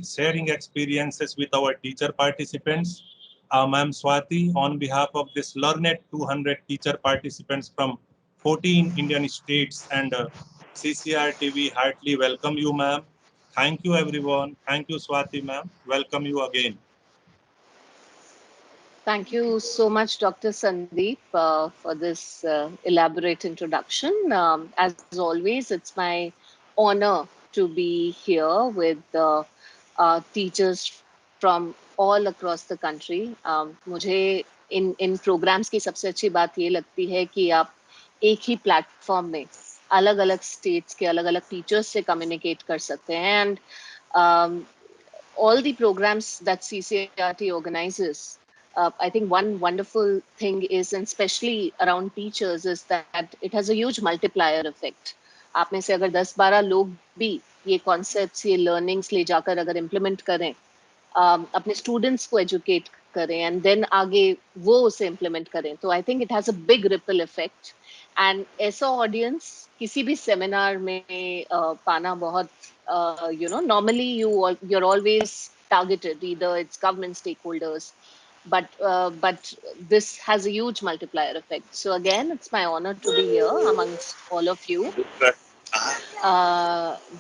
sharing experiences with our teacher participants. Ma'am Swati, on behalf of this learned 200 teacher participants from 14 Indian states and CCRT, we heartily welcome you, ma'am. Thank you, everyone. Thank you, Swati, ma'am. Welcome you again. Thank you so much, Dr. Sandeep, for this elaborate introduction. As always, it's my honor to be here with teachers from all across the country. मुझे इन programs की सबसे अच्छी बात ये लगती है कि आप एक ही platform में अलग-अलग states के अलग-अलग teachers से communicate कर सकते हैं, and all the programs that CCRT organizes, I think one wonderful thing is, and especially around teachers, is that it has a huge multiplier effect. आप में से अगर 10-12 लोग भी ये concepts, ये learnings ले जाकर अगर implement करें, अपने students को educate करें, and then आगे वो उसे implement करें, तो I think it has a big ripple effect. And ऐसा audience किसी भी seminar में पाना बहुत, normally you're always targeted, either it's government stakeholders, but this has a huge multiplier effect. So again, it's my honor to be here amongst all of you.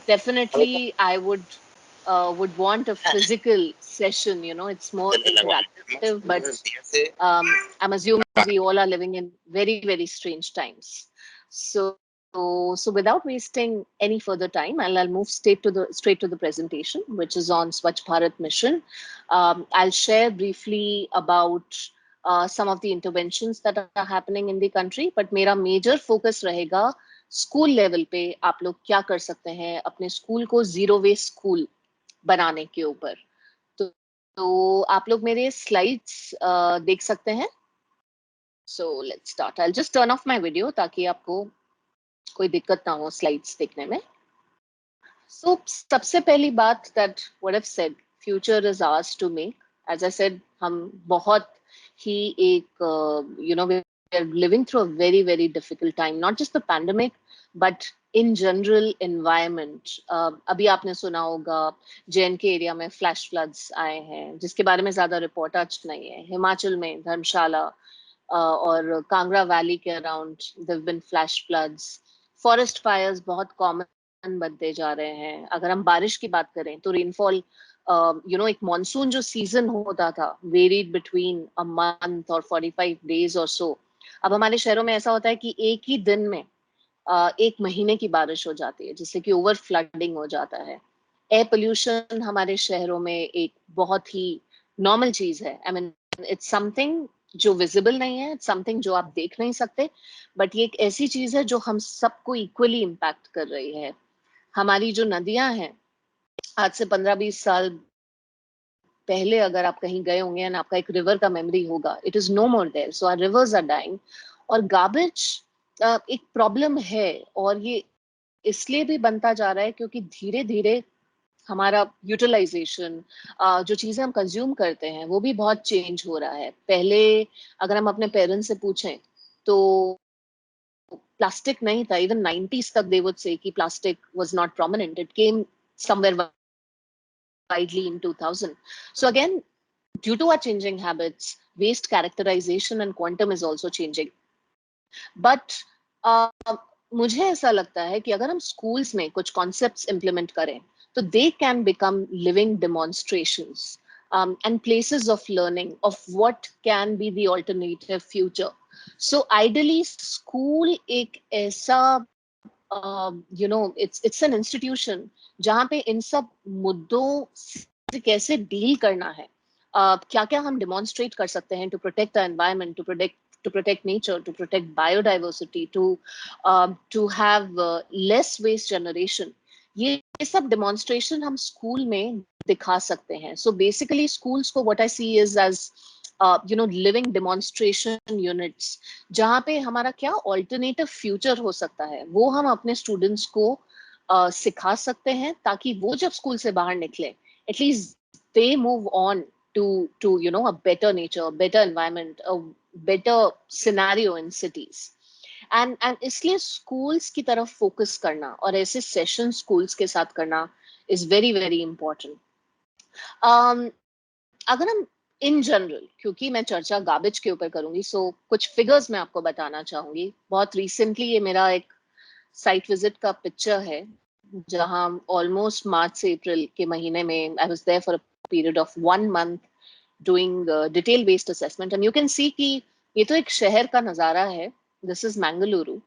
Definitely, I would want a physical session. It's more interactive, but I'm assuming we all are living in very, very strange times. So without wasting any further time, I'll move straight to the presentation, which is on Swachh Bharat Mission. I'll share briefly about some of the interventions that are happening in the country, but मेरा major focus रहेगा school level पे आप लोग क्या कर सकते हैं अपने स्कूल को जीरो वेस्ट स्कूल बनाने के ऊपर. तो आप लोग मेरे स्लाइड्स देख सकते हैं. So let's start. I'll just turn off my video ताकि आपको कोई दिक्कत ना हो स्लाइड्स देखने में. So सबसे पहली बात that what I've said, future is ours to make. As I said, हम बहुत ही एक we're living through a very, very difficult time, not just the pandemic, but in general environment. अभी आपने सुना होगा JNK एरिया में फ्लैश फ्लड्स आए हैं, जिसके बारे में ज्यादा रिपोर्ट आज नहीं है. हिमाचल में धर्मशाला और कांगड़ा वैली के around there been flash floods. Forest fires बहुत कॉमन बनते जा रहे हैं. अगर हम बारिश की बात करें तो रेनफॉल, एक मॉनसून जो सीजन होता था वेरीड बिटवीन अ मंथ और 45 डेज और सो, अब हमारे शहरों में ऐसा होता है कि एक ही दिन में 1 महीने की बारिश हो जाती है, जिससे कि ओवर फ्लडिंग हो जाता है. एयर पोल्यूशन हमारे शहरों में एक बहुत ही नॉर्मल चीज है. आई मीन इट्स समथिंग जो विजिबल नहीं है, इट्स समथिंग जो आप देख नहीं सकते, बट ये एक ऐसी चीज है जो हम सबको इक्वली इम्पैक्ट कर रही है. हमारी जो नदियां हैं, आज से 15-20 साल पहले अगर आप कहीं गए होंगे एंड आपका एक रिवर का मेमोरी होगा, it is no more there. So our rivers are dying. और गार्बेज एक प्रॉब्लम है, और ये इसलिए भी बनता जा रहा है क्योंकि धीरे धीरे हमारा यूटिलाइजेशन, जो चीजें हम कंज्यूम करते हैं, वो भी बहुत चेंज हो रहा है. पहले अगर हम अपने पेरेंट्स से पूछें तो प्लास्टिक नहीं था. इवन 90s तक दे वुड से कि plastic was not prominent. It came somewhere widely in 2000. So again, due to our changing habits, waste characterization and quantum is also changing. But मुझे ऐसा लगता है कि अगर हम स्कूल्स में कुछ कॉन्सेप्ट्स इंप्लीमेंट करें So they can become living demonstrations and places of learning of what can be the alternative future. So ideally, school एक ऐसा it's an institution जहाँ पे इन सब मुद्दों से कैसे डील करना है, क्या क्या हम डेमोन्स्ट्रेट कर सकते हैं to protect the environment, to protect nature, to protect biodiversity, to have less waste generation. ये सब demonstration हम स्कूल में दिखा सकते हैं. So basically schools को what I see is as living demonstration units, जहाँ पे हमारा क्या ऑल्टरनेटिव फ्यूचर हो सकता है वो हम अपने स्टूडेंट्स को सिखा सकते हैं, ताकि वो जब स्कूल से बाहर निकले at least they move on to a better nature, better environment, a better scenario in cities. and इसलिए schools की तरफ फोकस करना और ऐसे सेशन schools के साथ करना is very very important. अगर हम इन जनरल, क्योंकि मैं चर्चा गार्बेज के ऊपर करूंगी, सो कुछ फिगर्स मैं आपको बताना चाहूंगी. बहुत रिसेंटली ये मेरा एक साइट विजिट का पिक्चर है, जहां ऑलमोस्ट मार्च से अप्रैल के महीने में I was there for a period of 1 month doing detail based assessment. And you can see कि ये तो एक शहर का नजारा है, दिस इज मैंगलुरु,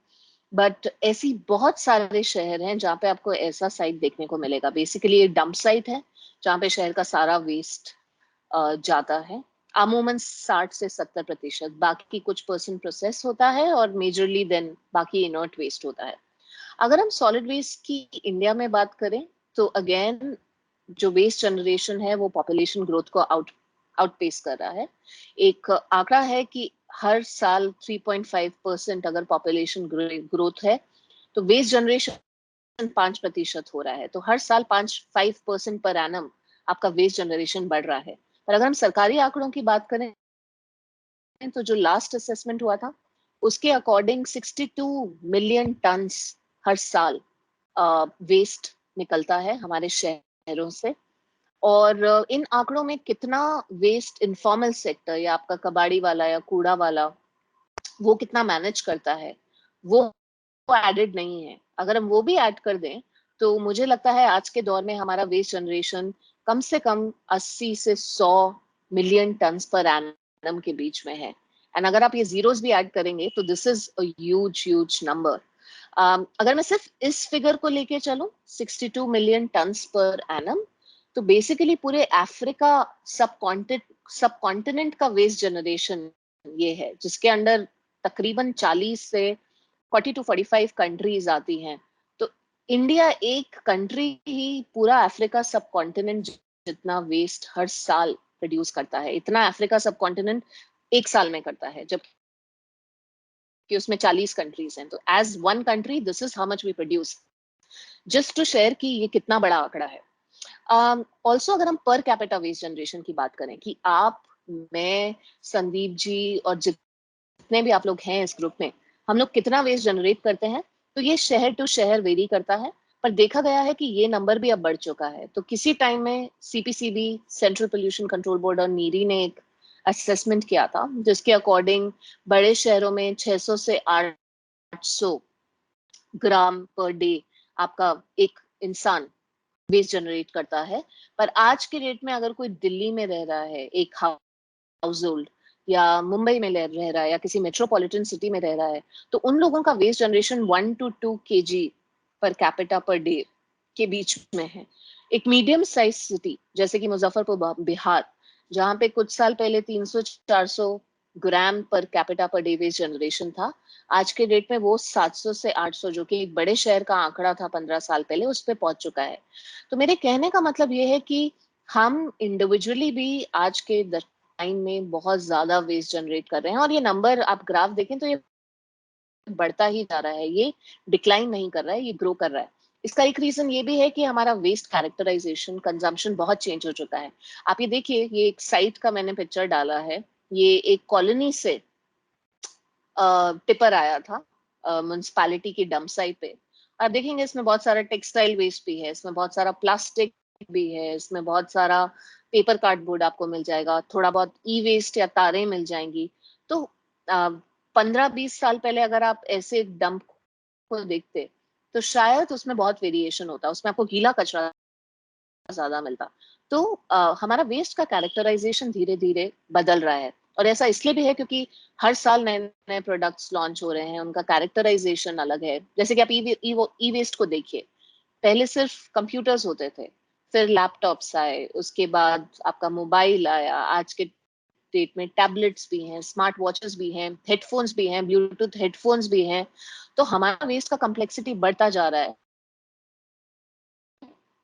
बट ऐसी बहुत सारे शहर हैं जहाँ पे आपको ऐसा साइट देखने को मिलेगा. बेसिकली ये डंप साइट है जहाँ पे शहर का सारा वेस्ट जाता है. अमूमन 60 से 70%, बाकी कुछ परसेंट प्रोसेस होता है और मेजरली देन बाकी इनर्ट वेस्ट होता है. अगर हम सॉलिड वेस्ट की इंडिया में बात करें तो अगेन जो वेस्ट जनरेशन है वो पॉपुलेशन ग्रोथ को आउटपेस कर रहा है. एक आंकड़ा है कि हर साल 3.5% अगर पॉपुलेशन ग्रोथ है तो वेस्ट जनरेशन 5% हो रहा है. तो हर साल 5% पर एनम आपका वेस्ट जनरेशन बढ़ रहा है. पर अगर हम सरकारी आंकड़ों की बात करें तो जो लास्ट असेसमेंट हुआ था उसके अकॉर्डिंग 62 मिलियन टन्स हर साल वेस्ट निकलता है हमारे शहरों से. और इन आंकड़ों में कितना वेस्ट इनफॉर्मल सेक्टर या आपका कबाड़ी वाला या कूड़ा वाला वो कितना मैनेज करता है वो एडेड नहीं है. अगर हम वो भी ऐड कर दें तो मुझे लगता है आज के दौर में हमारा वेस्ट जनरेशन कम से कम 80 से 100 मिलियन टन्स पर एनम के बीच में है. एंड अगर आप ये जीरोस भी ऐड करेंगे तो this is a huge number. अगर मैं सिर्फ इस फिगर को लेके चलूं 62 मिलियन टन्स पर एनम, तो बेसिकली पूरे अफ्रीका सब कॉन्टिनेंट का वेस्ट जनरेशन ये है, जिसके अंडर तकरीबन 40 से 40 to 45 कंट्रीज आती हैं. तो इंडिया एक कंट्री ही पूरा अफ्रीका सब कॉन्टिनेंट जितना वेस्ट हर साल प्रोड्यूस करता है, इतना अफ्रीका सब कॉन्टिनेंट एक साल में करता है, जबकि उसमें 40 कंट्रीज हैं. तो as one country this is how much we produce, just to share कि ये कितना बड़ा आंकड़ा है. ऑल्सो अगर हम पर कैपिटा वेस्ट जनरेशन की बात करें कि आप, मैं, संदीप जी और जितने भी आप लोग हैं इस ग्रुप में, हम लोग कितना वेस्ट जनरेट करते हैं, तो ये शहर टू शहर वेरी करता है. पर देखा गया है कि ये नंबर भी अब बढ़ चुका है. तो किसी टाइम में CPCB, central pollution control board और नीरी ने एक असेसमेंट किया था जिसके अकॉर्डिंग बड़े शहरों में 600 से 800 ग्राम पर डे आपका एक इंसान वेस्ट जनरेट करता है. पर आज के डेट में अगर कोई दिल्ली में रह रहा है, एक हाउस होल्ड, या मुंबई में रह रहा है या किसी मेट्रोपॉलिटन सिटी में रह रहा है, तो उन लोगों का waste generation 1 to 2 kg per capita per day के बीच में है. एक मीडियम साइज सिटी जैसे कि मुजफ्फरपुर बिहार, जहाँ पे कुछ साल पहले 300-400 ग्राम पर capita per day waste generation था, आज के डेट में वो 700 से 800, जो कि एक बड़े शहर का आंकड़ा था 15 साल पहले, उस पर पहुंच चुका है. तो मेरे कहने का मतलब ये है कि हम इंडिविजुअली भी आज के टाइम में बहुत ज्यादा वेस्ट जनरेट कर रहे हैं. और ये नंबर आप ग्राफ देखें तो ये बढ़ता ही जा रहा है, ये डिक्लाइन नहीं कर रहा है, ये ग्रो कर रहा है. इसका एक रीजन ये भी है कि हमारा वेस्ट कैरेक्टराइजेशन, कंजम्पशन बहुत चेंज हो चुका है. आप ये देखिए, ये एक साइट का मैंने पिक्चर डाला है, ये एक कॉलोनी से टिपर आया था म्युनिसिपैलिटी की डंप साइट पे. आप देखेंगे इसमें बहुत सारा टेक्सटाइल वेस्ट भी है, इसमें बहुत सारा प्लास्टिक भी है, इसमें बहुत सारा पेपर कार्डबोर्ड आपको मिल जाएगा, थोड़ा बहुत ई वेस्ट या तारें मिल जाएंगी. तो 15-20 साल पहले अगर आप ऐसे डंप को देखते तो शायद उसमें बहुत वेरिएशन होता, उसमें आपको गीला कचरा ज्यादा मिलता। तो हमारा वेस्ट का कैरेक्टराइजेशन धीरे धीरे बदल रहा है, और ऐसा इसलिए भी है क्योंकि हर साल नए नए प्रोडक्ट्स लॉन्च हो रहे हैं, उनका कैरेक्टराइजेशन अलग है। जैसे कि आप ई वेस्ट को देखिए, पहले सिर्फ कंप्यूटर्स होते थे, फिर लैपटॉप्स आए, उसके बाद आपका मोबाइल आया, आज के डेट में टैबलेट्स भी हैं, स्मार्ट वॉचेस भी हैं, हेडफोन्स भी हैं, ब्लूटूथ हेडफोन्स भी हैं। तो हमारा वेस्ट का कम्प्लेक्सिटी बढ़ता जा रहा है।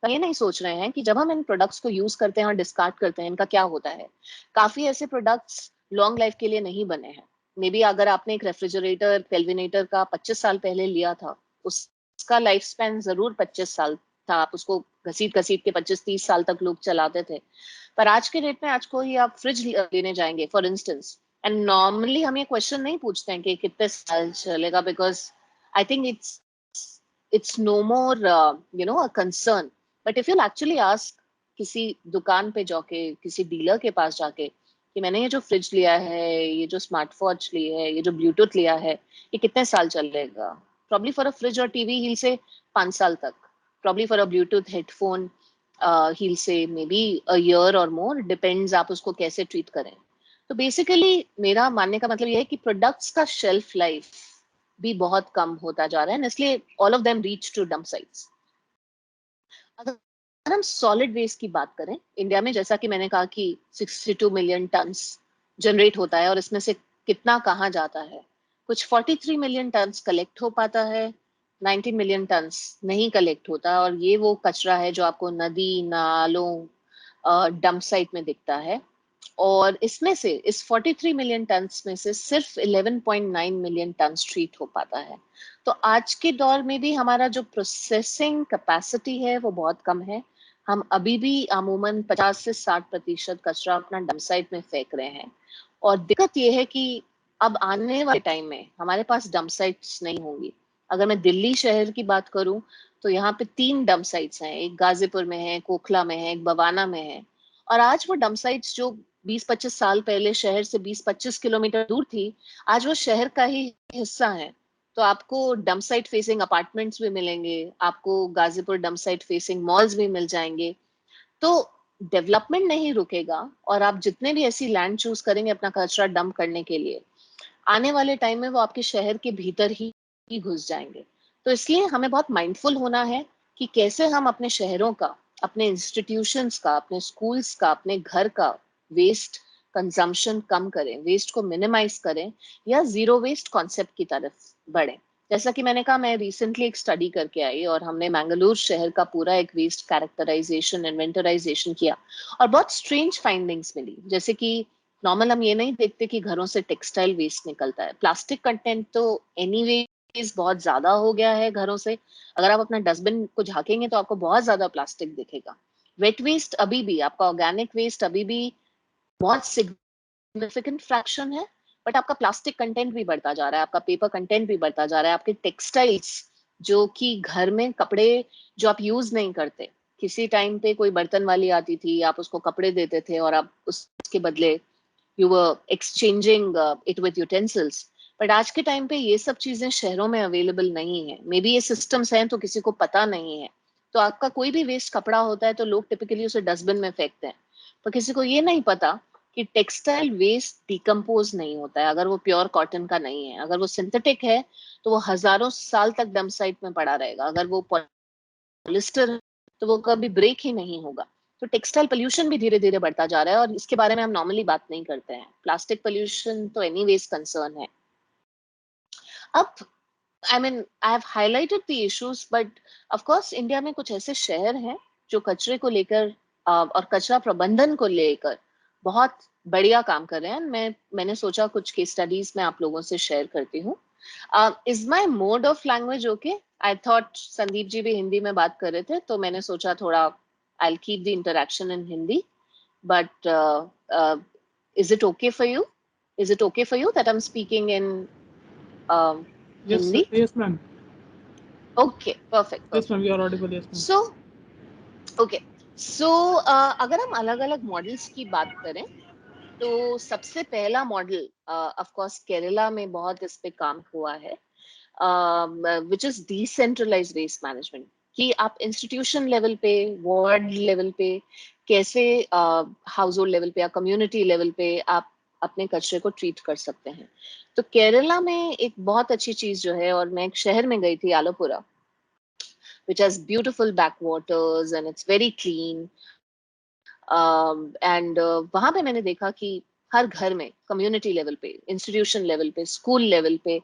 ये नहीं सोच रहे हैं कि जब हम इन प्रोडक्ट्स को यूज करते हैं और डिस्कार्ड करते हैं, इनका क्या होता है। काफी ऐसे प्रोडक्ट्स लॉन्ग लाइफ के लिए नहीं बने हैं। मे बी अगर आपने एक रेफ्रिजरेटर केल्विनेटर का 25 साल पहले लिया था, उसका लाइफ स्पैन जरूर 25 साल था, आप उसको घसीट घसीट के 25-30 साल तक लोग चलाते थे। पर आज के डेट में, आज को ही आप फ्रिज लेने जाएंगे फॉर इंस्टेंस, एंड नॉर्मली हम ये क्वेश्चन नहीं पूछते हैं कि कितने साल चलेगा, because I think it's no more a concern. But if you'll actually ask किसी दुकान पे जाके, किसी डीलर के पास जाके कि मैंने ये जो फ्रिज लिया है, ये जो स्मार्ट वॉच ली है, ये जो ब्लूटूथ लिया है, ये कितने साल चलेगा, प्रॉब्ली फॉर अ फ्रिज और टीवी he'll say 5 साल तक, probably for a Bluetooth headphone he'll say maybe a year or more, depends आप उसको कैसे ट्रीट करें। तो बेसिकली मेरा मानने का मतलब ये है कि प्रोडक्ट्स का शेल्फ लाइफ भी बहुत कम होता जा रहा है, इसलिए all of them reach to dump sites. अगर हम सॉलिड वेस्ट की बात करें, इंडिया में जैसा कि मैंने कहा कि 62 मिलियन टन्स जनरेट होता है, और इसमें से कितना कहाँ जाता है, कुछ 43 मिलियन टन्स कलेक्ट हो पाता है, 19 मिलियन टन्स नहीं कलेक्ट होता, और ये वो कचरा है जो आपको नदी नालों डंप साइट में दिखता है। और इसमें से, इस 43 मिलियन टन्स में से सिर्फ 11.9 मिलियन टन्स ट्रीट हो पाता है। तो आज के दौर में भी हमारा जो प्रोसेसिंग कैपेसिटी है वो बहुत कम है। हम अभी भी अमूमन 50 से 60% कचरा अपना डंप साइट में फेंक रहे हैं, और दिक्कत ये है कि अब आने वाले टाइम में हमारे पास डंप साइट्स नहीं होंगी। अगर मैं दिल्ली शहर की बात करूं तो यहाँ पे 3 डंप साइट्स हैं, एक गाजीपुर में है, कोखला में है, एक बवाना में है। और आज वो डंप साइट्स जो 20-25 साल पहले शहर से 20-25 किलोमीटर दूर थी, आज वो शहर का ही हिस्सा है। तो आपको डंप साइट फेसिंग अपार्टमेंट्स भी मिलेंगे, आपको Ghazipur dump site facing malls भी मिल जाएंगे। तो डेवलपमेंट नहीं रुकेगा, और आप जितने भी ऐसी लैंड चूज करेंगे अपना कचरा डंप करने के लिए, आने वाले टाइम में वो आपके शहर के भीतर ही घुस जाएंगे। तो इसलिए हमें बहुत माइंडफुल होना है कि कैसे हम अपने शहरों का, अपने इंस्टीट्यूशंस का, अपने स्कूल्स का, अपने घर का वेस्ट कंजम्पशन कम करें, वेस्ट को मिनिमाइज करें, या जीरो वेस्ट कॉन्सेप्ट की तरफ बढ़ें। जैसा कि मैंने कहा, मैं रिसेंटली एक स्टडी करके आई, और हमने मैंगलोर शहर का पूरा एक वेस्ट कैरेक्टराइजेशन, इन्वेंटराइजेशन किया, और बहुत स्ट्रेंज फाइंडिंग्स मिली। जैसे कि नॉर्मल हम ये नहीं देखते कि घरों से टेक्सटाइल वेस्ट निकलता है, प्लास्टिक कंटेंट तो एनीवेज बहुत ज्यादा हो गया है घरों से। अगर आप अपना डस्टबिन को झांकेंगे तो आपको बहुत ज्यादा प्लास्टिक दिखेगा। वेट वेस्ट अभी भी, आपका ऑर्गेनिक वेस्ट अभी भी बहुत सिग्निफिकेंट फ्रैक्शन है, बट आपका प्लास्टिक कंटेंट भी बढ़ता जा रहा है, आपका पेपर कंटेंट भी बढ़ता जा रहा है, आपके टेक्सटाइल्स जो कि घर में कपड़े जो आप यूज नहीं करते, किसी टाइम पे कोई बर्तन वाली आती थी, आप उसको कपड़े देते थे और आप उसके बदले you were exchanging it with utensils. But आज के टाइम पे ये सब चीजें शहरों में अवेलेबल नहीं है। मे बी ये सिस्टम्स हैं तो किसी को पता नहीं है। तो आपका कोई भी वेस्ट कपड़ा होता है तो लोग टिपिकली उसे डस्टबिन में फेंकते हैं, पर किसी को ये नहीं पता कि टेक्सटाइल वेस्ट डिकम्पोज नहीं होता है अगर वो प्योर कॉटन का नहीं है। अगर वो सिंथेटिक है तो वो हजारों साल तक डंप साइट में पड़ा रहेगा। अगर वो पॉलिस्टर तो वो कभी ब्रेक ही नहीं होगा। तो टेक्सटाइल पोल्यूशन भी धीरे धीरे बढ़ता जा रहा है, और इसके बारे में हम नॉर्मली बात नहीं करते हैं। प्लास्टिक पोल्यूशन तो एनीवेज कंसर्न है। अब I mean, I have highlighted the issues, but of course, India में कुछ ऐसे शहर हैं जो कचरे को लेकर और कचरा प्रबंधन को लेकर बहुत बढ़िया काम कर रहे हैं। मैंने सोचा कुछ केस स्टडीज में आप लोगों से शेयर करती हूँ। Is my mode of language okay? I thought Sandeep ji भी हिंदी में बात कर रहे थे, तो मैंने सोचा थोड़ा I'll keep the interaction in Hindi. But is it okay for you? Is it okay for you that I'm speaking in Yes, Hindi? yes, ma'am. Okay, perfect. Yes, ma'am. You are audible. Yes, ma'am. So, okay. So, अगर हम अलग-अलग models की बात करें तो सबसे पहला model of course Kerala में बहुत इस पे काम हुआ है, which is decentralized waste management. कि आप इंस्टीट्यूशन लेवल पे, वार्ड लेवल पे, कैसे हाउस होल्ड लेवल पे या कम्युनिटी लेवल पे आप अपने कचरे को ट्रीट कर सकते हैं। तो केरला में एक बहुत अच्छी चीज जो है, और मैं एक शहर में गई थी, Alappuzha, which has beautiful backwaters and it's very clean. And वहां पे मैंने देखा कि हर घर में कम्युनिटी लेवल पे, इंस्टीट्यूशन लेवल पे, स्कूल लेवल पे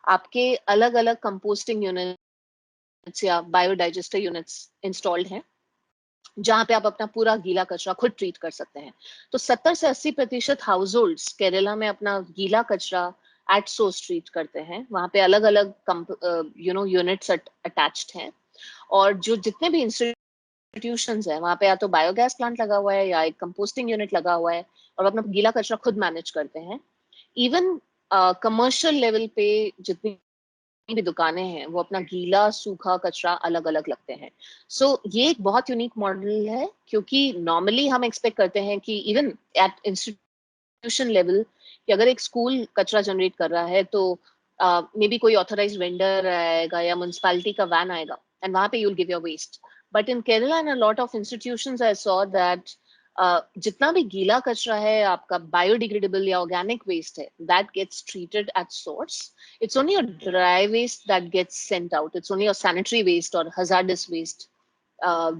आपके अलग अलग कंपोस्टिंग यूनिट्स या बायोडाइजेस्टर यूनिट्स इंस्टॉल्ड हैं, जहां पे आप अपना पूरा गीला कचरा खुद ट्रीट कर सकते हैं। तो 70 से 80% हाउस होल्ड्स केरला में अपना गीला कचरा एट सोर्स ट्रीट करते हैं। वहां पे अलग अलग यूनिट्स अटैच्ड हैं, और जो जितने भी इंस्टीट्यूशंस है वहां पे या तो बायोगैस प्लांट लगा हुआ है या एक कंपोस्टिंग यूनिट लगा हुआ है, और अपना गीला कचरा खुद मैनेज करते हैं। इवन कमर्शियल लेवल पे जितनी भी दुकानें हैं वो अपना गीला सूखा कचरा अलग अलग लगते हैं। सो ये एक बहुत यूनिक मॉडल है, क्योंकि नॉर्मली हम एक्सपेक्ट करते हैं कि इवन एट इंस्टीट्यूशन लेवल कि अगर एक स्कूल कचरा जनरेट कर रहा है तो मे बी कोई ऑथराइज्ड वेंडर आएगा या म्युनिसिपैलिटी का वैन आएगा एंड वहां पे you will give your waste. But in Kerala and a lot of institutions I saw that जितना भी गीला कचरा है आपका बायोडिग्रेडेबल या ऑर्गेनिक वेस्ट है, that gets treated at source. It's only a dry waste that gets sent out. It's only a sanitary waste or hazardous waste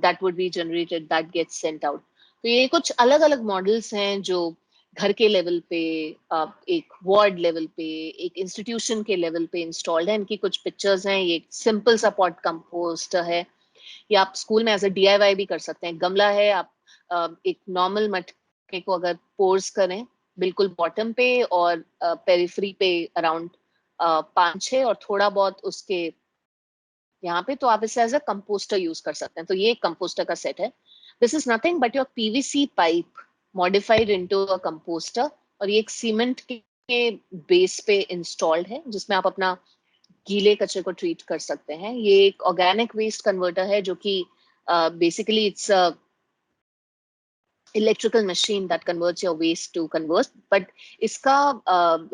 that would be generated that gets sent out. तो ये कुछ अलग अलग models हैं जो घर के level पे, एक वार्ड लेवल पे, एक इंस्टीट्यूशन के लेवल पे इंस्टॉल्ड है। इनकी कुछ पिक्चर्स हैं। ये सिंपल सा पॉट कंपोस्ट है, या आप स्कूल में एज अ DIY भी कर सकते हैं। गमला है, आप एक नॉर्मल मटके को अगर पोर्स करें बिल्कुल बॉटम पे और पेरिफेरी पे अराउंड 5-6 और थोड़ा बहुत उसके यहाँ पे, तो आप इसे एज अ कंपोस्टर यूज कर सकते हैं। तो ये एक कंपोस्टर का सेट है। This is nothing but your PVC pipe modified into a composter, और ये एक सीमेंट के बेस पे इंस्टॉल्ड है, जिसमें आप अपना गीले कचरे को ट्रीट कर सकते हैं। ये एक ऑर्गेनिक वेस्ट कन्वर्टर है, जो कि basically it's electrical machine that converts your waste to convert, but इसका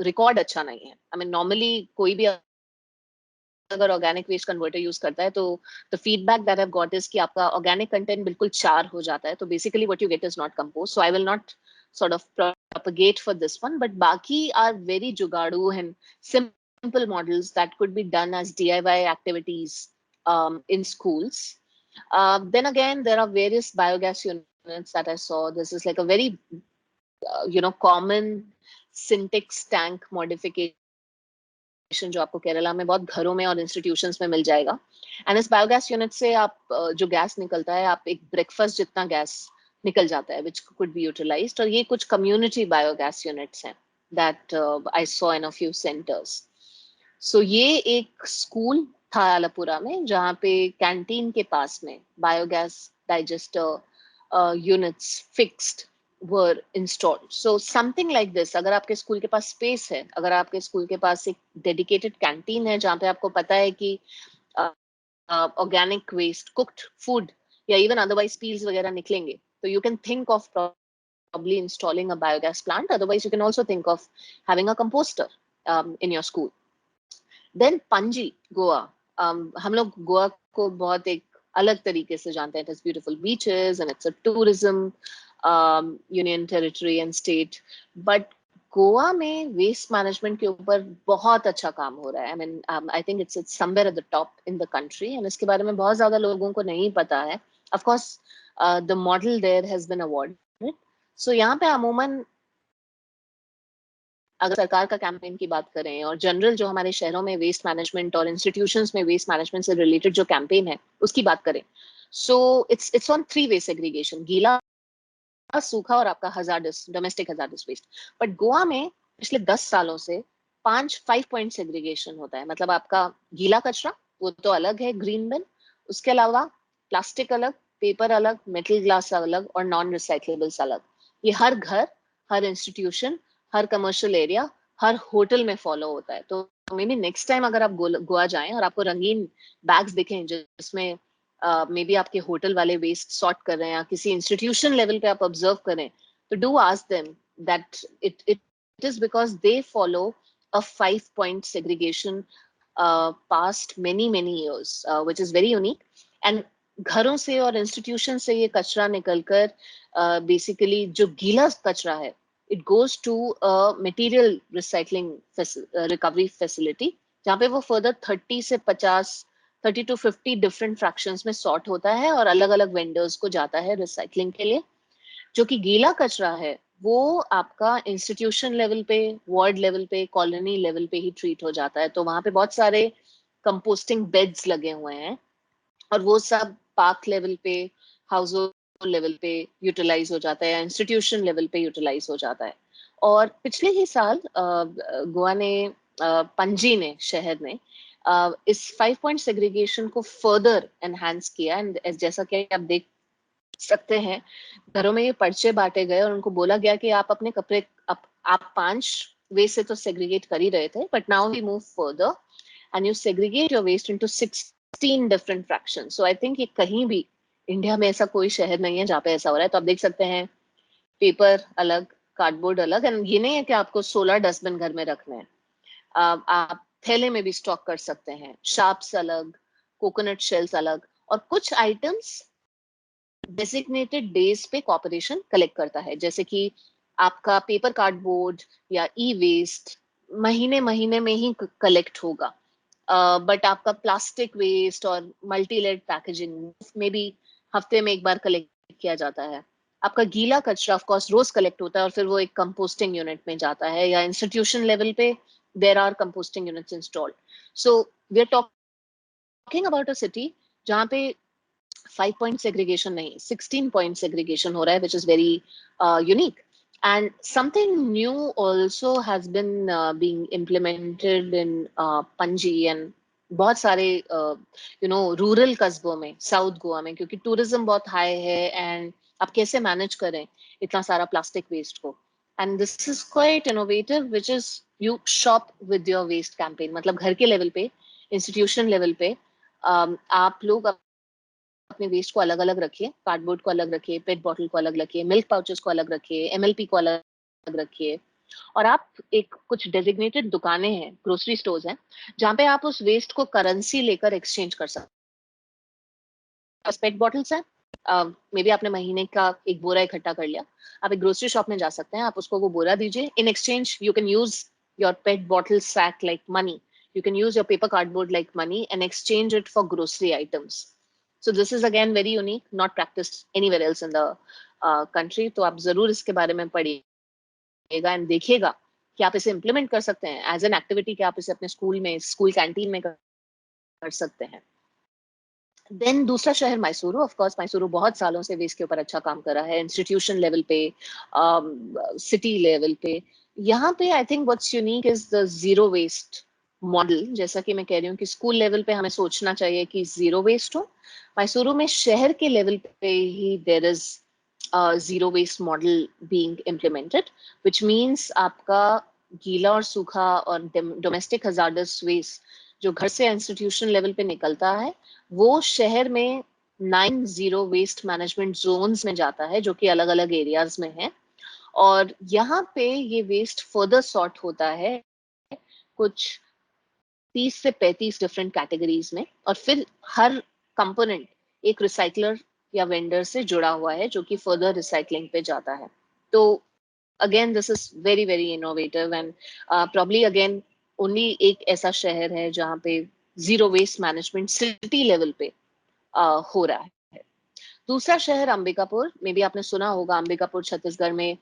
रिकॉर्ड अच्छा नहीं है। आई मीन नॉर्मली कोई भी अगर ऑर्गेनिक वेस्ट कन्वर्टर यूज करता है तो the feedback that I have got is कि आपका ऑर्गेनिक कंटेंट बिल्कुल चार हो जाता है। तो basically what you get is not compost. So I will not sort of propagate for this one, but baki are very jugadu and simple models that could be done as DIY activities in schools. Then again, there are various biogas units that I saw. This is like a very common Syntex tank modification जो आपको केरला में बहुत घरों में और institutions में मिल जाएगा। And इस बायोगैस यूनिट से आप जो गैस निकलता है, आप एक ब्रेकफास्ट जितना गैस निकल जाता है, which could be utilized। और ये कुछ community biogas units हैं that I saw in a few centers। So ये एक स्कूल था आलपुरा में, जहाँ पे कैंटीन के पास में biogas digester units fixed were installed। So something like this, अगर आपके स्कूल के पास स्पेस है, अगर आपके स्कूल के पास एक डेडिकेटेड कैंटीन है जहाँ पे आपको पता है कि ऑर्गेनिक वेस्ट, कुक्ड फूड या इवन अदरवाइज पील्स वगैरह निकलेंगे, so you can think of probably installing a biogas plant. Otherwise, you can also think of having a composter in your school. Then Panji, Goa. हम लोग गोवा को बहुत एक अलग तरीके से जानते हैं. It has beautiful beaches and it's a tourism union territory and state. But Goa में वेस्ट मैनेजमेंट के ऊपर बहुत अच्छा काम हो रहा है. I mean, I think it's somewhere at the top in the country, and इसके बारे में बहुत ज्यादा लोगों को नहीं पता है. Of course, the model there has been awarded. So यहाँ पे अमूमन अगर सरकार का कैंपेन की बात करें और जनरल जो हमारे शहरों में वेस्ट मैनेजमेंट और इंस्टीट्यूशंस में वेस्ट मैनेजमेंट से रिलेटेड जो कैंपेन है उसकी बात करें, so it's on 3 way segregation, गीला, सूखा और आपका hazardous, domestic hazardous waste. But Goa में पिछले 10 सालों से 5 पॉइंट सेग्रीगेशन होता है. मतलब आपका गीला कचरा वो तो अलग है, ग्रीन बिन, उसके अलावा प्लास्टिक अलग, पेपर अलग, मेटल ग्लास अलग और नॉन रिसाइक्लेबल्स अलग. ये हर घर, हर इंस्टीट्यूशन, हर कमर्शियल एरिया, हर होटल में फॉलो होता है. तो मे बी नेक्स्ट टाइम अगर आप गोवा जाएं और आपको रंगीन बैग्स दिखें जिसमें मे बी आपके होटल वाले वेस्ट सॉर्ट कर रहे हैं या किसी इंस्टीट्यूशन लेवल पे आप ऑब्जर्व करें, तो do ask them that it is because they follow a 5 point segregation past many years, which is very unique. And घरों से और इंस्टीट्यूशन से ये कचरा निकलकर बेसिकली जो गीला कचरा है it goes to material recycling recovery facility, जहाँ पे वो फर्दर 30 to 50 डिफरेंट फ्रैक्शंस में सॉर्ट होता है और अलग अलग वेंडर्स को जाता है रिसाइकलिंग के लिए। जो कि गीला कचरा है वो आपका इंस्टीट्यूशन लेवल पे, वार्ड लेवल पे, कॉलोनी लेवल पे ही ट्रीट हो जाता है। तो वहां पे बहुत सारे कंपोस्टिंग बेड्स लगे हुए हैं और वो सब पार्क लेवल पे, हाउस होल्ड लेवल पे यूटिलाइज हो जाता है या इंस्टीट्यूशन लेवल पे यूटिलाइज हो जाता है। और पिछले ही साल गोवा ने, पणजी ने, शहर ने इस 5 पॉइंट सेग्रीगेशन को फर्दर एनहांस किया। एंड जैसा कि आप देख सकते हैं घरों में ये पर्चे बांटे गए और उनको बोला गया कि आप अपने कपड़े आप 5 वे से तो सेग्रीगेट कर ही रहे थे, but now we move further and you segregate your waste into 16 different fractions. So I think ये कहीं भी इंडिया में ऐसा कोई शहर नहीं है जहाँ पे ऐसा हो रहा है। तो आप देख सकते हैं पेपर अलग, कार्डबोर्ड अलग, एंड ये नहीं है कि आपको 16 डस्टबिन घर में रखने हैं, आप थैले में भी स्टॉक कर सकते हैं। शार्प्स अलग, कोकोनट शेल्स अलग, और कुछ आइटम्स डेजिग्नेटेड डेज पे कॉर्पोरेशन कलेक्ट करता है, जैसे कि आपका पेपर कार्डबोर्ड या ई वेस्ट महीने महीने में ही कलेक्ट होगा, बट आपका प्लास्टिक वेस्ट और मल्टी लेड पैकेजिंग में भी हफ्ते में एक बार कलेक्ट किया जाता है। आपका गीला कचरा ऑफ कोर्स रोज कलेक्ट होता है और फिर वो एक कंपोस्टिंग यूनिट में जाता है, या इंस्टीट्यूशन लेवल पे there are composting units installed. So we are talking about a city जहाँ पे 5 point segregation नहीं, 16 point segregation हो रहा है, which is very unique. And something new also has been being implemented in Panji and बहुत सारे rural कस्बों में, साउथ गोवा में, क्योंकि टूरिज्म बहुत हाई है एंड आप कैसे मैनेज करें इतना सारा प्लास्टिक वेस्ट को। And this is quite innovative, which is you shop with your waste campaign. मतलब घर के लेवल पे, इंस्टीट्यूशन लेवल पे आप लोग अपने वेस्ट को अलग अलग रखिए, कार्डबोर्ड को अलग रखिए, पेट बॉटल को अलग रखिए, मिल्क पाउचेस को अलग रखिए, एमएलपी को अलग रखिए, और आप एक कुछ डेजिग्नेटेड दुकानें हैं, ग्रोसरी स्टोर्स हैं, जहां पे आप उस वेस्ट को करेंसी लेकर एक्सचेंज कर सकते हैं। पेट बॉटल्स हैं, मे बी आपने महीने का एक बोरा इकट्ठा कर लिया, आप एक ग्रोसरी शॉप में जा सकते हैं, आप उसको वो बोरा दीजिए, in exchange you can use your pet bottle sack like money, you can use your paper cardboard like money and exchange it for grocery items. So this is again very unique, not practiced anywhere else in the country. तो आप जरूर इसके बारे में पढ़िएगा and देखिएगा कि आप इसे इम्प्लीमेंट कर सकते हैं एज एन एक्टिविटी, कि आप इसे अपने स्कूल में, स्कूल कैंटीन में कर सकते हैं। देन दूसरा शहर मैसूरू। ऑफ कोर्स मैसूरू बहुत सालों से वेस्ट के ऊपर अच्छा काम कर रहा है, इंस्टीट्यूशन लेवल पे, सिटी लेवल पे। यहाँ पे I think what's unique is the zero waste model. जैसा कि मैं कह रही हूँ कि स्कूल लेवल पे हमें सोचना चाहिए कि जीरो वेस्ट हो, मैसूरू में शहर के लेवल पे ही there is zero waste model being implemented, which means आपका गीला और सूखा और डोमेस्टिक हजार्डस वेस्ट जो घर से इंस्टीट्यूशन लेवल पे निकलता है, वो शहर में 9 जीरो वेस्ट मैनेजमेंट जोन्स में जाता है, जो कि अलग अलग एरियाज में है। और यहाँ पे ये वेस्ट फर्दर सॉर्ट होता है कुछ 30 से 35 डिफरेंट कैटेगरीज में, और फिर हर कंपोनेंट एक रिसाइकलर या वेंडर से जुड़ा हुआ है जो कि फर्दर रिसाइकलिंग पे जाता है। तो again this is very very innovative and probably again only एक ऐसा शहर है जहाँ पे zero waste management city level पे हो रहा है। दूसरा शहर अंबिकापुर, मे बी आपने सुना होगा, अंबिकापुर छत्तीसगढ़ में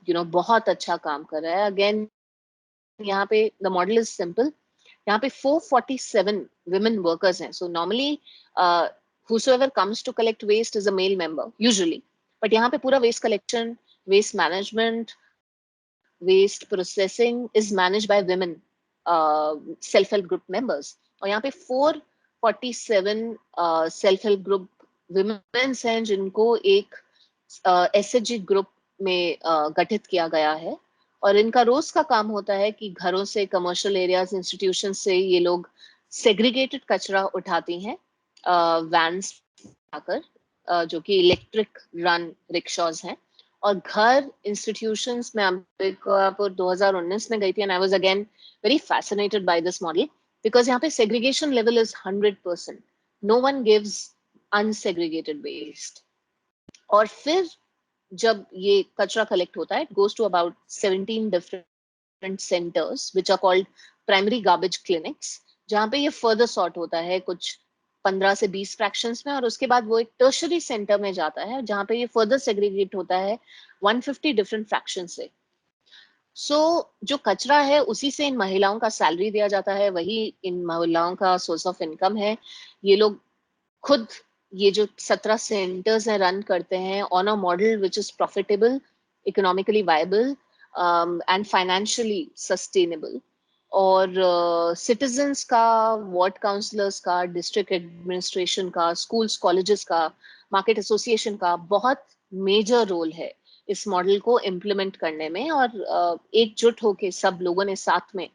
बहुत अच्छा काम कर रहा है। अगेन यहाँ पे द मॉडल इज सिंपल, यहाँ पे 447 women workers हैं। So normally whosoever comes to collect waste is a male member usually, but यहाँ पे पूरा waste collection, waste management, waste processing is managed by women self-help group members। और यहाँ पे 447 self-help group women हैं जिनको एक SHG ग्रुप में गठित किया गया है, और इनका रोज का काम होता है कि घरों से, कमर्शियल एरियाज, इंस्टीट्यूशन से ये लोग सेग्रीगेटेड कचरा उठाती हैं वैन्स आकर, जो कि इलेक्ट्रिक रन रिक्शाज हैं, और घर, इंस्टीट्यूशंस में अंबिकापुर 2019 में गई थी and I was again very fascinated by this model, because यहाँ पे segregation level is 100%। no one gives unsegregated waste. और फिर जब ये कचरा कलेक्ट होता है, it goes to about 17 different centers which are called primary garbage clinics, जहाँ पे ये further sort होता है कुछ 15 से 20 फ्रैक्शंस में, और उसके बाद वो एक टर्शरी सेंटर में जाता है जहाँ पे ये फर्दर सेग्रीगेट होता है 150 डिफरेंट फ्रैक्शन से. सो जो कचरा है उसी से इन महिलाओं का सैलरी दिया जाता है, वही इन महिलाओं का सोर्स ऑफ इनकम है. ये लोग खुद ये जो 17 सेंटर्स हैं रन करते हैं on a model which is profitable, economically viable and financially sustainable. और सिटीजन्स का, वार्ड काउंसलर्स का, डिस्ट्रिक्ट एडमिनिस्ट्रेशन का, स्कूल्स कॉलेजेस का, मार्केट एसोसिएशन का बहुत मेजर रोल है इस मॉडल को इम्प्लीमेंट करने में. और एकजुट होके सब लोगों ने साथ में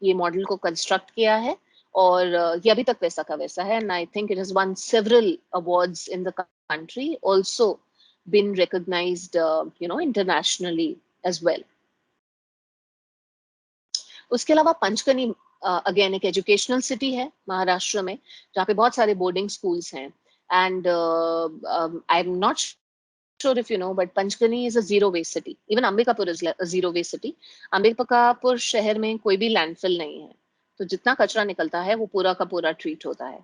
ये मॉडल को कंस्ट्रक्ट किया है, और ये अभी तक वैसा का वैसा है. And I think it has won several awards in the country, also been recognised internationally as well. उसके अलावा पंचकनी अगेन एक एजुकेशनल सिटी है महाराष्ट्र में, जहाँ पे बहुत सारे बोर्डिंग स्कूल्स हैं. And I am not sure if you know, but Panchgani is a zero waste city. Even Ambikapur is a zero waste city. Ambikapur शहर में कोई भी लैंडफिल नहीं है, तो जितना कचरा निकलता है वो पूरा का पूरा ट्रीट होता है.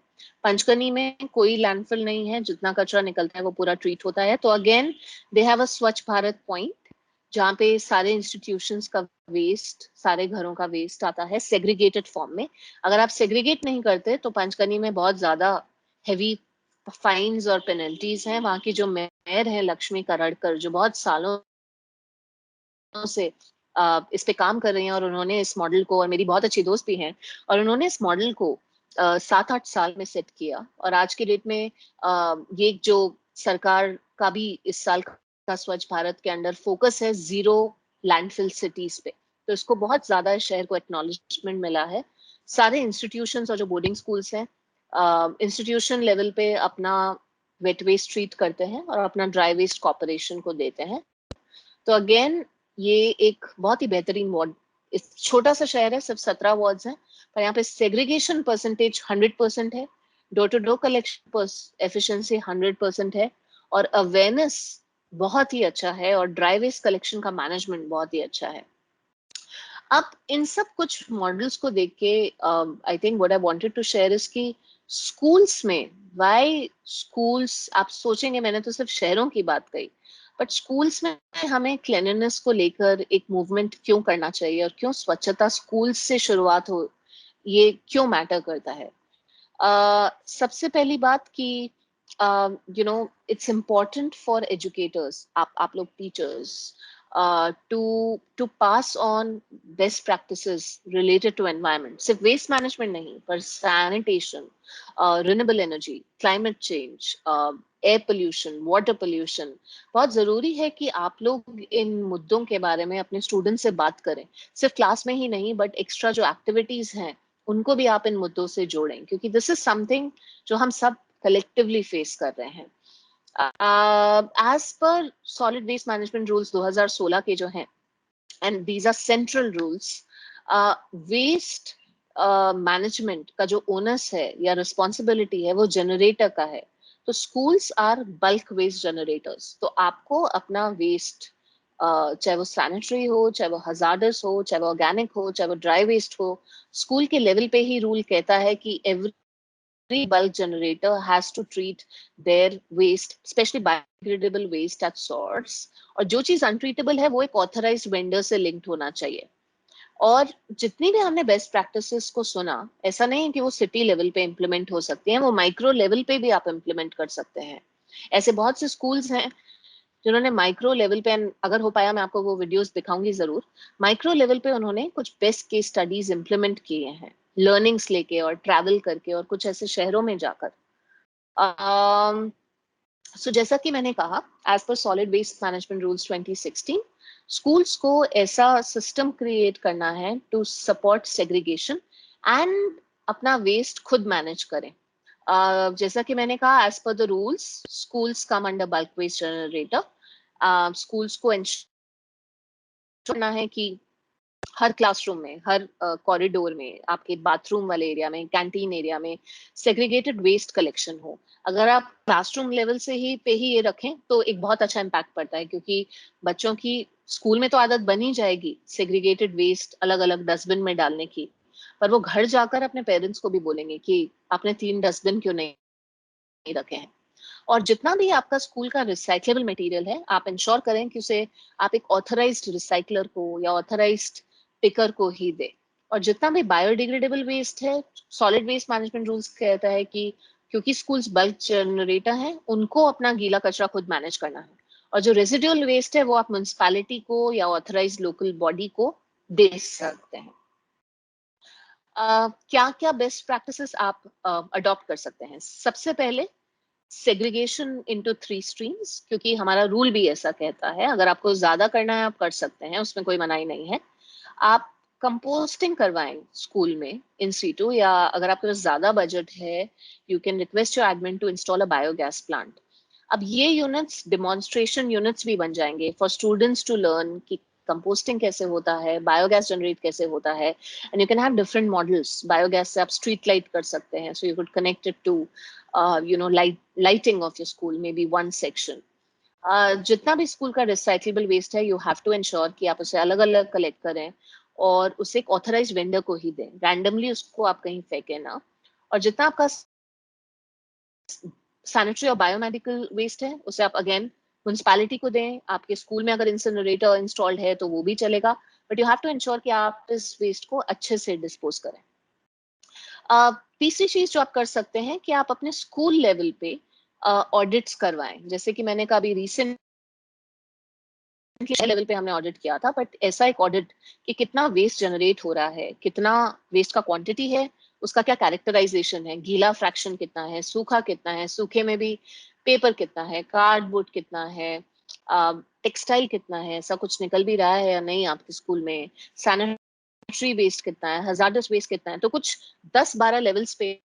पंचकनी में कोई लैंडफिल नहीं है, जितना कचरा निकलता है वो पूरा ट्रीट होता है. तो अगेन दे हैव अ स्वच्छ भारत पॉइंट, जहाँ पे सारे इंस्टीट्यूशंस का वेस्ट, सारे घरों का वेस्ट आता है सेग्रीगेटेड फॉर्म में. अगर आप सेग्रीगेट नहीं करते तो पंचकनी में बहुत ज्यादा हेवी फाइन्स और पेनल्टीज हैं. वहाँ की जो मेयर है लक्ष्मी करड़कर, जो बहुत सालों से इस पे काम कर रही हैं, और उन्होंने इस मॉडल को, और मेरी बहुत अच्छी दोस्त भी हैं, और उन्होंने इस मॉडल को 7-8 साल में सेट किया. और आज की डेट में ये जो सरकार का भी इस साल का स्वच्छ भारत के अंडर फोकस है जीरो लैंडफिल सिटीज पे, तो इसको बहुत ज्यादा शहर को एक्नॉलेजमेंट मिला है. सारे इंस्टीट्यूशंस और जो बोर्डिंग स्कूल्स हैं इंस्टीट्यूशन लेवल पे अपना वेट वेस्ट ट्रीट करते हैं और अपना ड्राई वेस्ट कॉर्पोरेशन को देते हैं. तो अगेन ये एक बहुत ही बेहतरीन वार्ड, इस छोटा सा शहर है, सिर्फ 17 वार्ड्स हैं, पर यहाँ पे सेग्रीगेशन परसेंटेज 100% है, door to door collection efficiency 100% है, और अवेयरनेस बहुत ही अच्छा है, और ड्राई वेस्ट कलेक्शन का मैनेजमेंट बहुत ही अच्छा है. अब इन सब कुछ मॉडल्स को देख के I think what I wanted to share is कि स्कूल्स में, व्हाई स्कूल्स, आप सोचेंगे मैंने तो सिर्फ शहरों की बात कही, बट स्कूल्स में हमें क्लीनलीनेस को लेकर एक मूवमेंट क्यों करना चाहिए, और क्यों स्वच्छता स्कूल से शुरुआत हो, ये क्यों मैटर करता है. सबसे पहली बात कि इट्स इम्पोर्टेंट फॉर एजुकेटर्स, आप लोग teachers, to pass on best practices related to environment. सिर्फ waste management नहीं, पर sanitation, renewable energy, climate change, air pollution, water pollution. बहुत जरूरी है कि आप लोग इन मुद्दों के बारे में अपने स्टूडेंट से बात करें, सिर्फ क्लास में ही नहीं, बट एक्स्ट्रा जो एक्टिविटीज हैं उनको भी आप इन मुद्दों से जोड़ें, क्योंकि दिस इज समथिंग जो हम सब कलेक्टिवली फेस कर रहे हैं. As per solid waste management rules 2016 के जो हैं, and these are central rules, waste management का जो ओनस है या रिस्पॉन्सिबिलिटी है वो जनरेटर का है. तो schools are bulk waste generators. तो आपको अपना वेस्ट, चाहे वो सैनिटरी हो, चाहे वो हजार्डस हो, चाहे वो ऑर्गेनिक हो, चाहे वो ड्राई वेस्ट हो, स्कूल के लेवल पे ही रूल कहता है कि every bulk generator has to treat their waste, especially biodegradable waste at source. और जो चीज अनट्रीटेबल है वो एक ऑथराइज्ड वेंडर से लिंक्ड होना चाहिए. और जितनी भी हमने बेस्ट प्रैक्टिसेस को सुना, ऐसा नहीं है कि वो सिटी लेवल पे इम्प्लीमेंट हो सकती हैं, वो माइक्रो लेवल पे भी आप इम्प्लीमेंट कर सकते हैं. ऐसे बहुत से स्कूल्स हैं जिन्होंने माइक्रो लेवल पे, अगर हो पाया मैं आपको वो वीडियोस दिखाऊंगी जरूर, माइक्रो लेवल पे उन्होंने कुछ बेस्ट केस स्टडीज इम्प्लीमेंट किए हैं, लर्निंग्स लेके और ट्रैवल करके और कुछ ऐसे शहरों में जाकर. सो जैसा कि मैंने कहा, as per solid waste management rules 2016, schools को ऐसा सिस्टम क्रिएट करना है टू सपोर्ट सेग्रीगेशन एंड अपना वेस्ट खुद मैनेज करें. जैसा कि मैंने कहा, as per the rules schools come under bulk waste generator. Schools को करना है कि हर क्लासरूम में, हर कॉरिडोर में, आपके बाथरूम वाले एरिया में, कैंटीन एरिया में सेग्रीगेटेड वेस्ट कलेक्शन हो। अगर आप क्लासरूम लेवल से ही ये रखें तो एक बहुत अच्छा इम्पैक्ट पड़ता है, क्योंकि बच्चों की स्कूल में तो आदत बनी जाएगी सेग्रीगेटेड वेस्ट अलग अलग डस्टबिन में डालने की, पर वो घर जाकर अपने पेरेंट्स को भी बोलेंगे कि आपने 3 डस्टबिन क्यों नहीं रखे हैं। और जितना भी आपका स्कूल का रिसाइक्लेबल मटेरियल है, आप इंश्योर करें कि उसे आप एक ऑथराइज्ड रिसाइकलर को या ऑथराइज्ड पिकर को ही दे। और जितना भी बायोडिग्रेडेबल वेस्ट है, सॉलिड वेस्ट मैनेजमेंट रूल्स कहता है कि क्योंकि स्कूल्स बल्क जनरेटर हैं, उनको अपना गीला कचरा खुद मैनेज करना है, और जो रेजिडुअल वेस्ट है वो आप म्युनिसिपैलिटी को या ऑथराइज्ड लोकल बॉडी को दे सकते हैं। क्या क्या बेस्ट प्रैक्टिसेस आप अडॉप्ट कर सकते हैं? सबसे पहले सेग्रीगेशन इनटू 3 स्ट्रीम्स, क्योंकि हमारा रूल भी ऐसा कहता है। अगर आपको ज्यादा करना है आप कर सकते हैं, उसमें कोई मनाही नहीं है। आप कंपोस्टिंग करवाएं स्कूल में इन सीटू, या अगर आपके पास ज्यादा बजट है you can request your admin to install a biogas plant. अब ये यूनिट्स डेमोन्स्ट्रेशन यूनिट्स भी बन जाएंगे फॉर स्टूडेंट्स टू लर्न कि कंपोस्टिंग कैसे होता है, बायोगैस जनरेट कैसे होता है। And you can have different models. Biogas से आप स्ट्रीट लाइट कर सकते हैं, so you could connect it to lighting of your school, maybe one section. जितना भी स्कूल का रिसाइक्लेबल वेस्ट है, यू हैव टू इंश्योर कि आप उसे अलग अलग कलेक्ट करें और उसे एक ऑथराइज्ड वेंडर को ही दें। रैंडमली उसको आप कहीं फेंके ना। और जितना आपका सैनिटरी और बायोमेडिकल वेस्ट है, उसे आप अगेन म्युनिसिपैलिटी को दें। आपके स्कूल में अगर इंसिनरेटर इंस्टॉल्ड है तो वो भी चलेगा, but you have to ensure कि आप इस वेस्ट को अच्छे से डिस्पोज करें। तीसरी चीज जो आप कर सकते हैं कि आप अपने स्कूल लेवल पे ऑडिट्स करवाएं। जैसे कि मैंने कहा अभी रिसेंट लेवल पे हमने ऑडिट किया था, बट ऐसा एक ऑडिट कि कितना वेस्ट जनरेट हो रहा है, कितना वेस्ट का क्वांटिटी है, उसका क्या कैरेक्टराइजेशन है, गीला फ्रैक्शन कितना है, सूखा कितना है, सूखे में भी पेपर कितना है, कार्डबोर्ड कितना है, टेक्सटाइल कितना है, ऐसा कुछ निकल भी रहा है या नहीं आपके स्कूल में, सैनिटरी वेस्ट कितना है, हजार्डस वेस्ट कितना है। तो कुछ 10-12 लेवल्स पे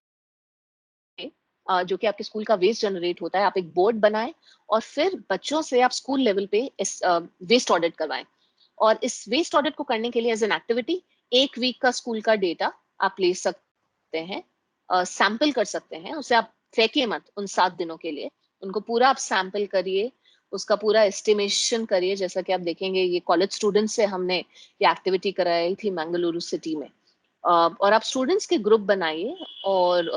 जो कि आपके स्कूल का वेस्ट जनरेट होता है, आप एक बोर्ड बनाएं और फिर बच्चों से आप स्कूल लेवल पे इस वेस्ट ऑडिट करवाएं। और इस वेस्ट ऑडिट को करने के लिए एज एन एक्टिविटी 1 वीक का स्कूल का डेटा आप ले सकते हैं, सैंपल कर सकते हैं। उसे आप फेंकिए मत उन 7 दिनों के लिए, उनको पूरा आप सैंपल करिए, उसका पूरा एस्टिमेशन करिए। जैसा कि आप देखेंगे ये कॉलेज स्टूडेंट्स से हमने ये एक्टिविटी कराई थी मंगलुरु सिटी में। और आप स्टूडेंट्स के ग्रुप बनाइए और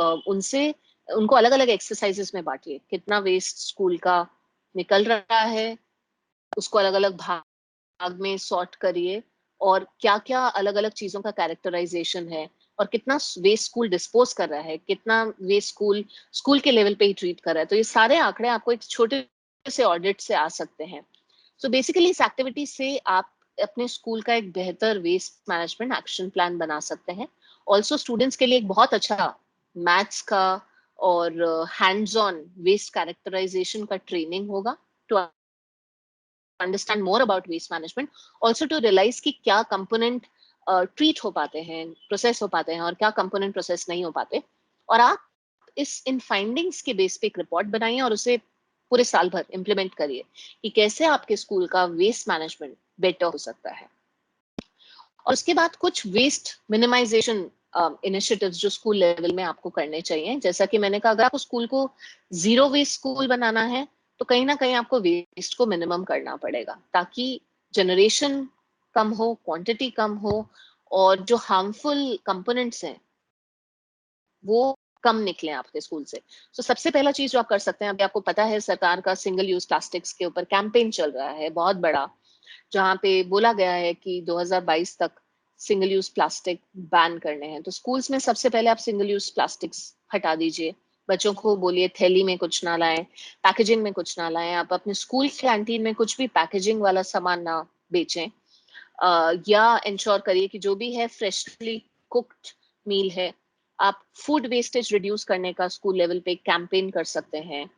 उनको अलग अलग एक्सरसाइजेस में बांटिए। कितना वेस्ट स्कूल का निकल रहा है, उसको अलग अलग भाग में सॉर्ट करिए, और क्या क्या अलग अलग चीजों का कैरेक्टराइजेशन है, और कितना वेस्ट स्कूल डिस्पोज कर रहा है, कितना वेस्ट स्कूल के लेवल पे ही ट्रीट कर रहा है। तो ये सारे आंकड़े आपको एक छोटे से ऑडिट से आ सकते हैं। सो बेसिकली इस एक्टिविटी से आप अपने स्कूल का एक बेहतर वेस्ट मैनेजमेंट एक्शन प्लान बना सकते हैं। ऑल्सो स्टूडेंट्स के लिए एक बहुत अच्छा मैथ्स का और हैंड्स ऑन वेस्ट कैरेक्टराइजेशन का ट्रेनिंग होगा to understand more about waste management, also to realize कि क्या कंपोनेंट ट्रीट हो पाते हैं, प्रोसेस हो पाते हैं, और क्या कंपोनेंट प्रोसेस नहीं हो पाते। और आप इन फाइंडिंग्स के बेस पे एक रिपोर्ट बनाइए और उसे पूरे साल भर इम्प्लीमेंट करिए कि कैसे आपके स्कूल का वेस्ट मैनेजमेंट बेटर हो सकता है। और उसके बाद कुछ वेस्ट मिनिमाइजेशन इनिशिएटिव्स जो स्कूल लेवल में आपको करने चाहिए। जैसा कि मैंने कहा, अगर आपको स्कूल को 0 वेस्ट स्कूल बनाना है तो कहीं ना कहीं आपको वेस्ट को मिनिमम करना पड़ेगा, ताकि जनरेशन कम हो, क्वांटिटी कम हो, और जो हार्मफुल कंपोनेंट्स हैं वो कम निकले आपके स्कूल से। तो सबसे पहला चीज जो आप कर सकते हैं, अभी आपको पता है सरकार का सिंगल यूज प्लास्टिक्स के ऊपर कैंपेन चल रहा है बहुत बड़ा, जहां पे बोला गया है कि 2022 तक सिंगल यूज प्लास्टिक बैन करने हैं। तो स्कूल्स में सबसे पहले आप सिंगल यूज प्लास्टिक्स हटा दीजिए। बच्चों को बोलिए थैली में कुछ ना लाएं, पैकेजिंग में कुछ ना लाएं। आप अपने स्कूल कैंटीन में कुछ भी पैकेजिंग वाला सामान ना बेचें, या इंश्योर करिए कि जो भी है फ्रेशली कुक्ड मील है। आप फूड वेस्टेज रिड्यूस करने का स्कूल लेवल पे कैंपेन कर सकते हैं।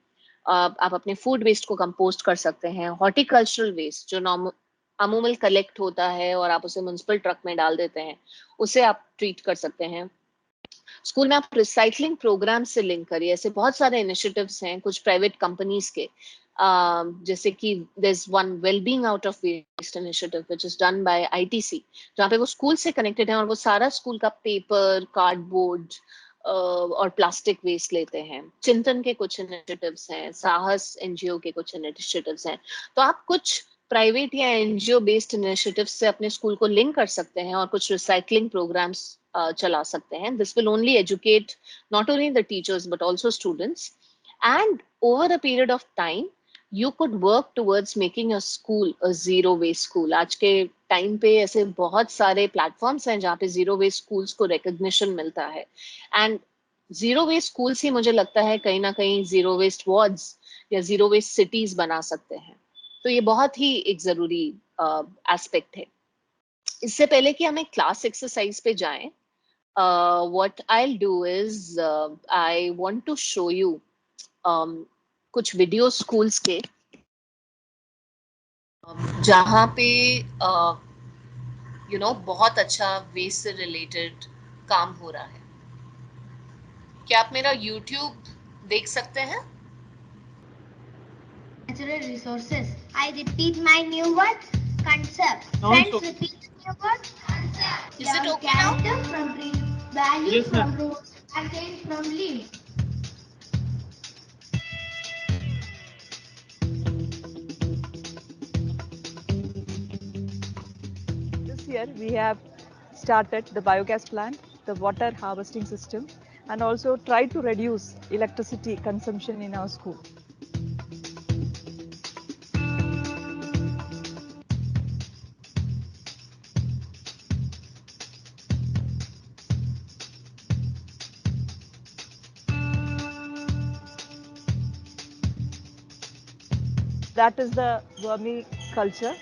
आप अपने फूड वेस्ट को कंपोस्ट कर सकते हैं। हॉर्टिकल्चरल वेस्ट जो अमूमन कलेक्ट होता है और आप उसे म्युनिसिपल ट्रक में डाल देते हैं, उसे आप ट्रीट कर सकते हैं। स्कूल में आप रिसाइकलिंग प्रोग्राम से लिंक करिए। ऐसे बहुत सारे इनिशिएटिव्स हैं कुछ प्राइवेट कंपनीज के, जैसे कि there's one well-being out of waste initiative which is done by ITC, जहाँ पे वो स्कूल से कनेक्टेड है और वो सारा स्कूल का पेपर, कार्डबोर्ड और प्लास्टिक वेस्ट लेते हैं। चिंतन के कुछ इनिशिएटिव्स हैं, साहस एनजीओ के कुछ इनिशिएटिव्स हैं। तो आप कुछ प्राइवेट या एनजीओ बेस्ड इनिशिएटिव्स से अपने स्कूल को लिंक कर सकते हैं और कुछ रिसाइकलिंग प्रोग्राम्स चला सकते हैं। This will only educate not only the teachers but also students, and over a period of time you could work towards making your school a zero waste school. आज के टाइम पे ऐसे बहुत सारे platforms हैं जहाँ पे जीरो वेस्ट स्कूल्स को रिकग्निशन मिलता है, एंड जीरो वेस्ट स्कूल्स ही मुझे लगता है कहीं ना कहीं जीरो वेस्ट वार्ड्स या जीरो वेस्ट सिटीज बना सकते हैं। तो ये बहुत ही एक जरूरी एस्पेक्ट है। इससे पहले कि हम एक क्लास एक्सरसाइज पे जाएं, what I'll do is I want to show you कुछ वीडियो स्कूल्स के जहाँ पे बहुत अच्छा वेस्ट से रिलेटेड काम हो रहा है। क्या आप मेरा YouTube देख सकते हैं? Natural resources. I repeat my new word, concept. Friends, repeat the new word, concept. Is it okay now? Character from trees, values from roots, and change from leaves. This year we have started the biogas plant, the water harvesting system, and also tried to reduce electricity consumption in our school. That is the vermi culture.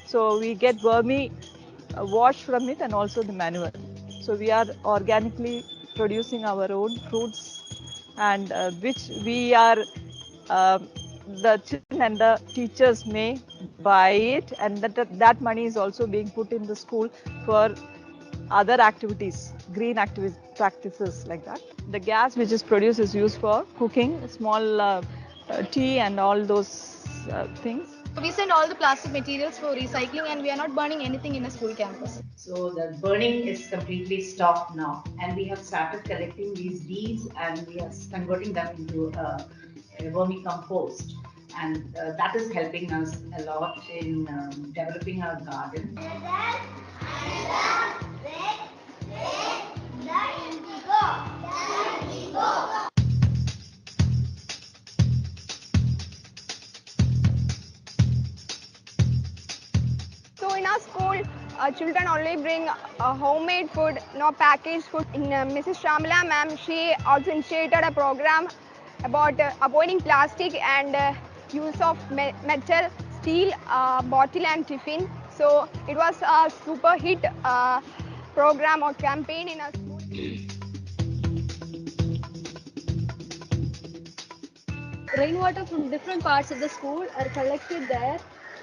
So we get vermi wash from it and also the manure. So we are organically producing our own fruits, and which we are the children and the teachers may buy it, and that money is also being put in the school for other activities, green activities, practices like that. The gas which is produced is used for cooking, small tea and all those things. We send all the plastic materials for recycling, and we are not burning anything in a school campus. So the burning is completely stopped now, and we have started collecting these leaves and we are converting them into vermicompost, and that is helping us a lot in developing our garden. So in our school, children only bring homemade food, no packaged food. In Mrs. Shamla ma'am, she also initiated a program about avoiding plastic and use of metal, steel, bottle and tiffin. So it was a super hit program or campaign in our school. Rainwater from different parts of the school are collected there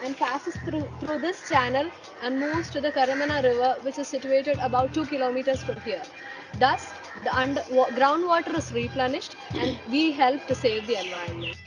and passes through this channel and moves to the Karamana river, which is situated about 2 kilometers from here. Thus, the groundwater is replenished and we help to save the environment.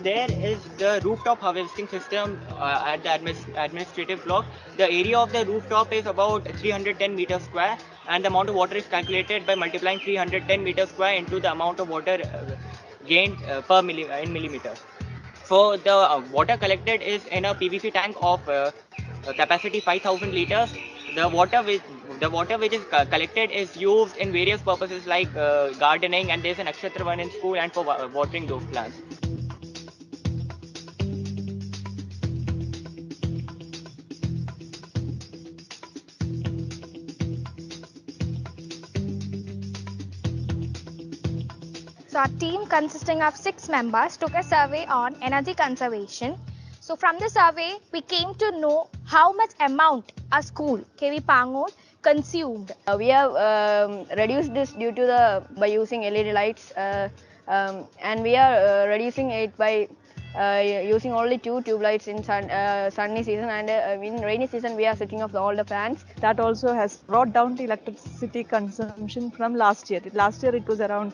There is the rooftop harvesting system at the administrative block. The area of the rooftop is about 310 meters square, and the amount of water is calculated by multiplying 310 meters square into the amount of water gained in millimeters. So the water collected is in a PVC tank of capacity 5,000 liters. The water which is collected is used in various purposes like gardening, and there is an Nakshatra one in school, and for watering those plants. So our team consisting of 6 members took a survey on energy conservation. So from the survey, we came to know how much amount our school, KV Pangur, consumed. We have reduced this due to by using LED lights, and we are reducing it by using only 2 tube lights in sunny season, and in rainy season we are switching off all the fans. That also has brought down the electricity consumption from last year. Last year it was around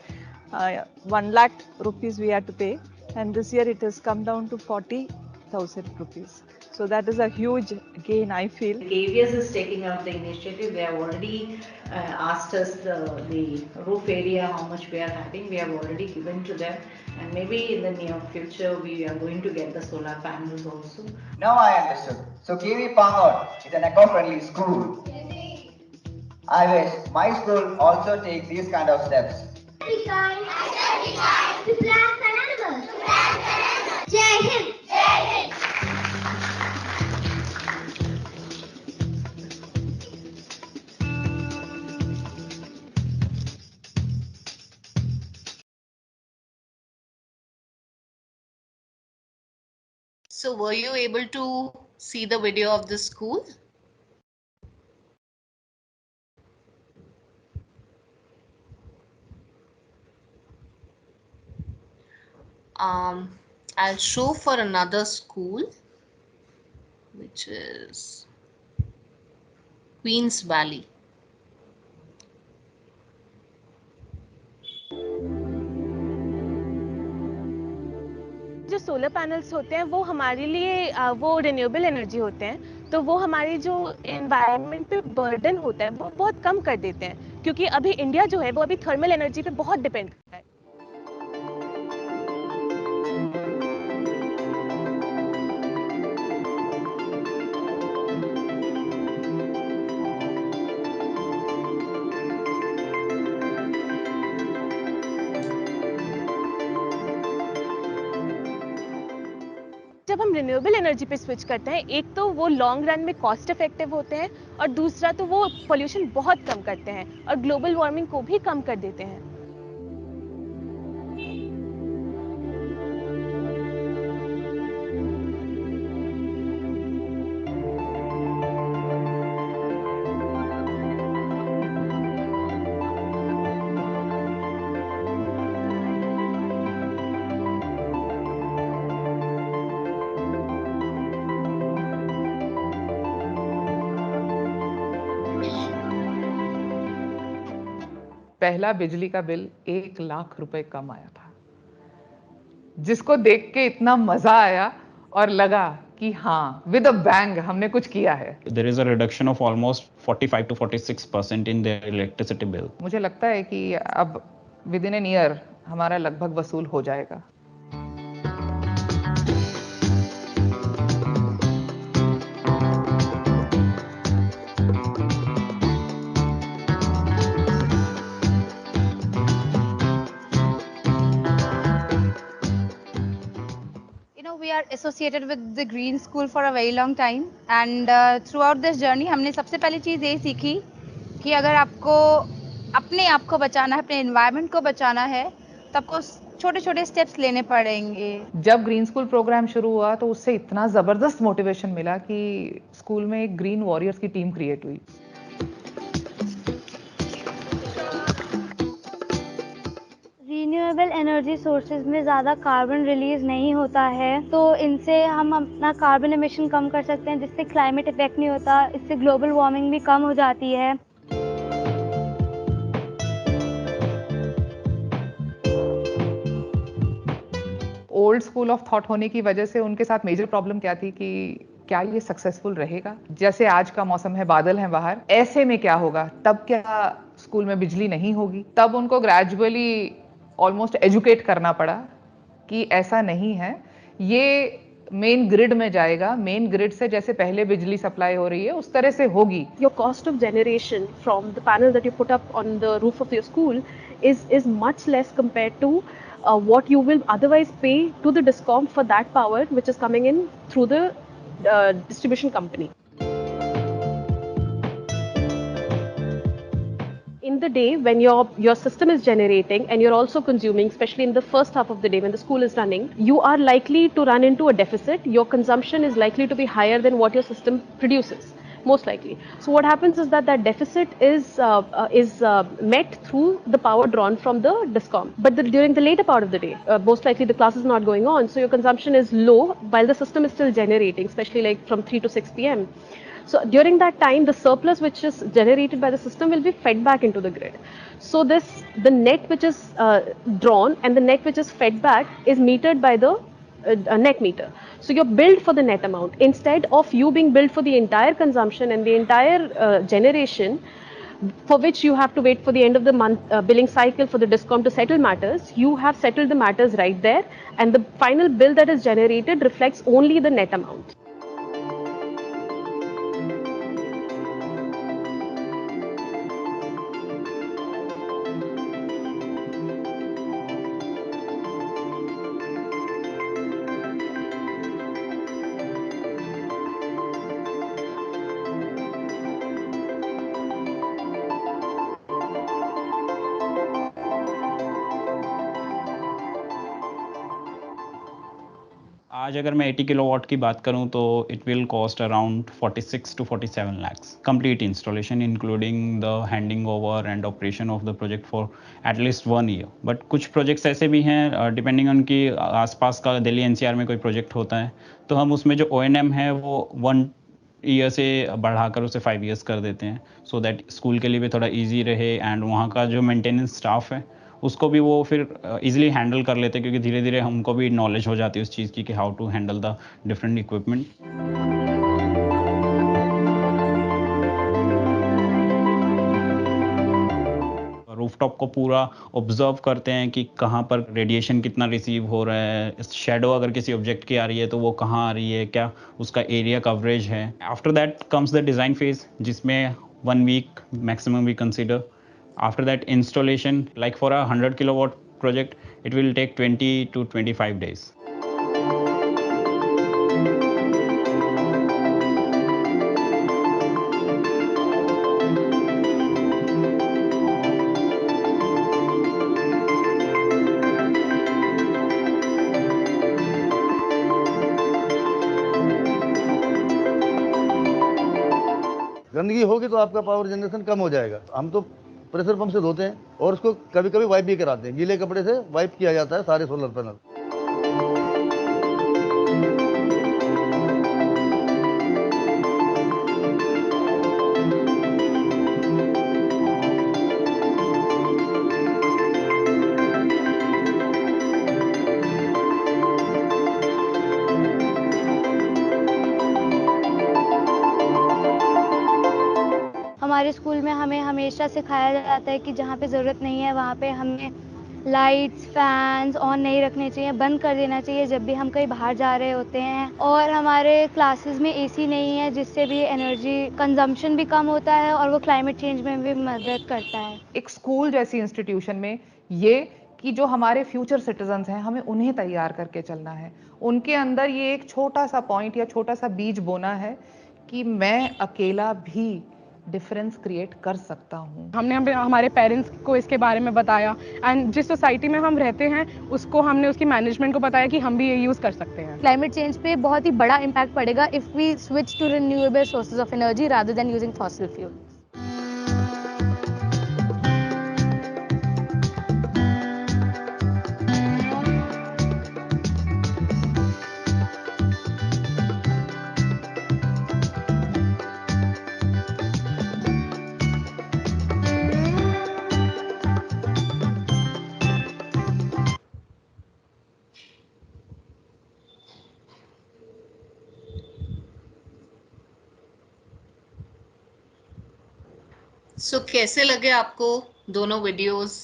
1 lakh rupees we had to pay, and this year it has come down to 40,000 rupees. So that is a huge gain, I feel. KVS is taking out the initiative. They have already asked us the roof area, how much we are having. We have already given to them, and maybe in the near future we are going to get the solar panels also. Now I understood. So KV Pangot is an eco-friendly school. I wish my school also takes these kind of steps. Be kind. Be kind. To plants and animals. To plants and animals. Jai Hind. Jai Hind. So were you able to see the video of the school? I'll show for another school, which is Queens Valley. जो solar panels होते हैं वो हमारे लिए वो renewable energy होते हैं, तो वो हमारी जो एनवायरनमेंट पे बर्डन होता है वो बहुत कम कर देते हैं, क्योंकि अभी इंडिया जो है वो अभी थर्मल एनर्जी पे बहुत डिपेंड करता है। जब हम रिन्यूएबल एनर्जी पे स्विच करते हैं, एक तो वो लॉन्ग रन में कॉस्ट इफेक्टिव होते हैं, और दूसरा तो वो पोल्यूशन बहुत कम करते हैं और ग्लोबल वार्मिंग को भी कम कर देते हैं। पहला बिजली का बिल 1 लाख रुपए कम आया था, जिसको देख के इतना मजा आया और लगा कि हाँ, विद अ बैंग हमने कुछ किया है। There is a reduction of almost 45 to 46% in their electricity bill. मुझे लगता है कि अब विद इन एन ईयर हमारा लगभग वसूल हो जाएगा। We are associated with the Green School for a very long time, and throughout this journey हमने सबसे पहली चीज़ यही सीखी कि अगर आपको अपने आप को बचाना है, अपने एनवायरनमेंट को बचाना है, तो आपको छोटे छोटे स्टेप्स लेने पड़ेंगे। जब ग्रीन स्कूल प्रोग्राम शुरू हुआ तो उससे इतना ज़बरदस्त मोटिवेशन मिला कि स्कूल में एक ग्रीन वॉरियर्स की टीम क्रिएट हुई। रिन्यूएबल एनर्जी सोर्सेज में ज़्यादा कार्बन रिलीज नहीं होता है, तो इनसे हम अपना कार्बन एमिशन कम कर सकते हैं, जिससे क्लाइमेट इफेक्ट नहीं होता, इससे ग्लोबल वार्मिंग भी कम हो जाती है। ओल्ड स्कूल ऑफ थॉट होने की वजह से उनके साथ मेजर प्रॉब्लम क्या थी कि क्या ये सक्सेसफुल रहेगा? जैसे आज का मौसम है, बादल हैं बाहर, ऐसे में क्या होगा? तब क्या स्कूल में बिजली नहीं होगी? तब उनको ग्रेजुअली ऑलमोस्ट एजुकेट करना पड़ा कि ऐसा नहीं है, ये मेन ग्रिड में जाएगा, मेन ग्रिड से जैसे पहले बिजली सप्लाई हो रही है उस तरह से होगी। Your cost of generation from the panel that you put up on the roof of your school is much less compared to what you will otherwise pay to the DISCOM for that power which is coming in through the distribution company. In the day when your system is generating and you're also consuming, especially in the first half of the day when the school is running, you are likely to run into a deficit. Your consumption is likely to be higher than what your system produces. most likely. So what happens is that that deficit is met through the power drawn from the DISCOM. But during the later part of the day, most likely the class is not going on, so your consumption is low while the system is still generating, especially like from 3 to 6 p.m. So during that time, the surplus which is generated by the system will be fed back into the grid. So the net which is drawn and the net which is fed back is metered by the net meter. So you're billed for the net amount instead of you being billed for the entire consumption and the entire generation, for which you have to wait for the end of the month billing cycle for the DISCOM to settle matters. You have settled the matters right there, and the final bill that is generated reflects only the net amount. आज अगर मैं 80 kilowatt की बात करूं तो it will cost around 46 to 47 lakhs complete installation including the handing over and operation of the project for at least 1 year. But कुछ projects ऐसे भी हैं डिपेंडिंग ऑन कि आसपास का दिल्ली एनसीआर में कोई प्रोजेक्ट होता है तो हम उसमें जो ONM है वो 1 ईयर से बढ़ाकर उसे 5 years कर देते हैं सो दैट स्कूल के लिए भी थोड़ा ईजी रहे एंड वहाँ का जो मेंटेनेंस स्टाफ है उसको भी वो फिर इजीली हैंडल कर लेते हैं क्योंकि धीरे धीरे हमको भी नॉलेज हो जाती है उस चीज़ की कि how to handle the different equipment. Rooftop को पूरा ऑब्जर्व करते हैं कि कहाँ पर रेडिएशन कितना रिसीव हो रहा है, शेडो अगर किसी ऑब्जेक्ट की आ रही है तो वो कहाँ आ रही है, क्या उसका एरिया कवरेज है. After that comes the design phase जिसमें 1 week maximum we consider. After that installation, like for a 100 kilowatt project, it will take 20 to 25 days. गंदगी होगी तो आपका पावर जनरेशन कम हो जाएगा. हम तो प्रेशर पंप से धोते हैं और उसको कभी कभी वाइप भी कराते हैं. गीले कपड़े से वाइप किया जाता है सारे सोलर पैनल. हमारे स्कूल में हमें हमेशा सिखाया जाता है कि जहाँ पे ज़रूरत नहीं है वहाँ पे हमें लाइट्स फैंस ऑन नहीं रखने चाहिए, बंद कर देना चाहिए जब भी हम कहीं बाहर जा रहे होते हैं. और हमारे क्लासेस में AC नहीं है जिससे भी एनर्जी कंजम्पशन भी कम होता है और वो क्लाइमेट चेंज में भी मदद करता है. एक स्कूल जैसी इंस्टीट्यूशन में ये कि जो हमारे फ्यूचर सिटीजन्स हैं हमें उन्हें तैयार करके चलना है. उनके अंदर ये एक छोटा सा पॉइंट या छोटा सा बीज बोना है कि मैं अकेला भी डिफरेंस क्रिएट कर सकता हूँ. हमने हमारे पेरेंट्स को इसके बारे में बताया एंड जिस सोसाइटी में हम रहते हैं उसको हमने उसकी मैनेजमेंट को बताया कि हम भी ये यूज़ कर सकते हैं. क्लाइमेट चेंज पे बहुत ही बड़ा इम्पैक्ट पड़ेगा if we switch to renewable sources of energy rather than using fossil fuel. So, कैसे लगे आपको दोनों videos?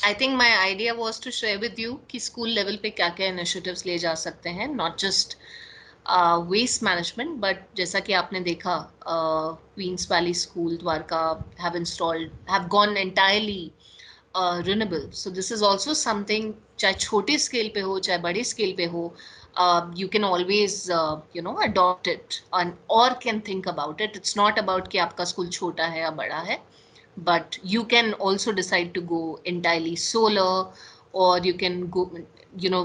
I think my idea was to share with you कि स्कूल लेवल पे क्या क्या इनिशिएटिव्स ले जा सकते हैं, not just waste management, but जैसा कि आपने देखा Queens Valley school Dwarka have gone entirely renewable. So this is also something, चाहे छोटे स्केल पे हो चाहे बड़े स्केल पे हो, you can always adopt it or can think about it. It's not about कि आपका स्कूल छोटा है या बड़ा है, but you can also decide to go entirely solar, or you can go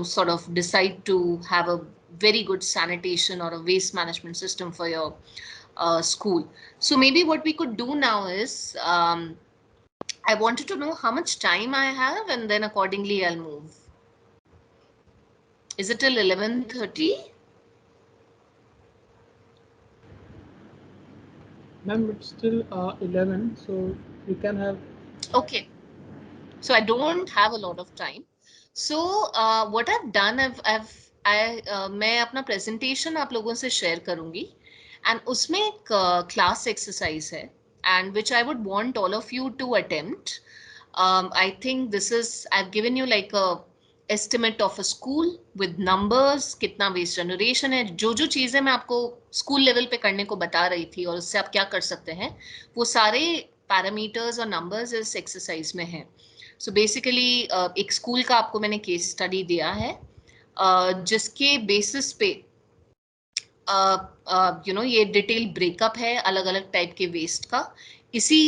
sort of decide to have a very good sanitation or a waste management system for your school. So maybe what we could do now is, I wanted to know how much time I have, and then accordingly I'll move. Is it till 11:30? Ma'am, it's still 11, so you can have. Okay. So I don't have a lot of time. So what I've done, मैं अपना presentation आप लोगों से share करूँगी, and उसमें एक class exercise है, and which I would want all of you to attempt. I think this is, I've given you like a estimate of a school with numbers, कितना waste generation है, जो चीजें मैं आपको school level पे करने को बता रही थी और उससे आप क्या कर सकते हैं, वो सारे parameters और numbers इस exercise में हैं. So basically एक school का आपको मैंने case study दिया है, जिसके basis पे ये डिटेल ब्रेकअप है अलग अलग टाइप के वेस्ट का. इसी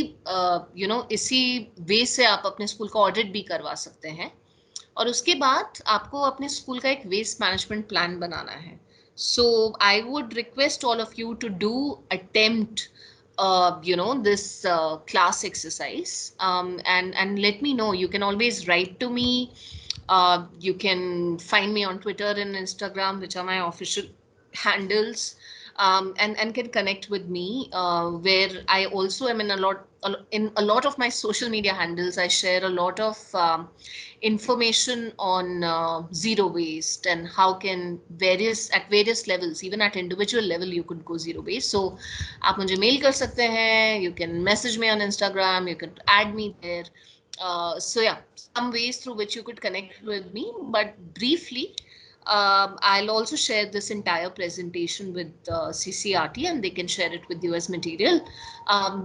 इसी वे से आप अपने स्कूल का ऑडिट भी करवा सकते हैं, और उसके बाद आपको अपने स्कूल का एक वेस्ट मैनेजमेंट प्लान बनाना है. So I would request all of you to do attempt this class exercise, and let me know. You can always write to me. You can find me on Twitter and Instagram, which are my official handles, and can connect with me, where I also am in a lot of my social media handles. I share a lot of information on zero waste and how can at various levels, even at individual level, you could go zero waste. So आप मुझे mail कर सकते हैं, you can message me on Instagram, you can add me there. So yeah, some ways through which you could connect with me, but briefly, I'll also share this entire presentation with CCRT, and they can share it with you as material.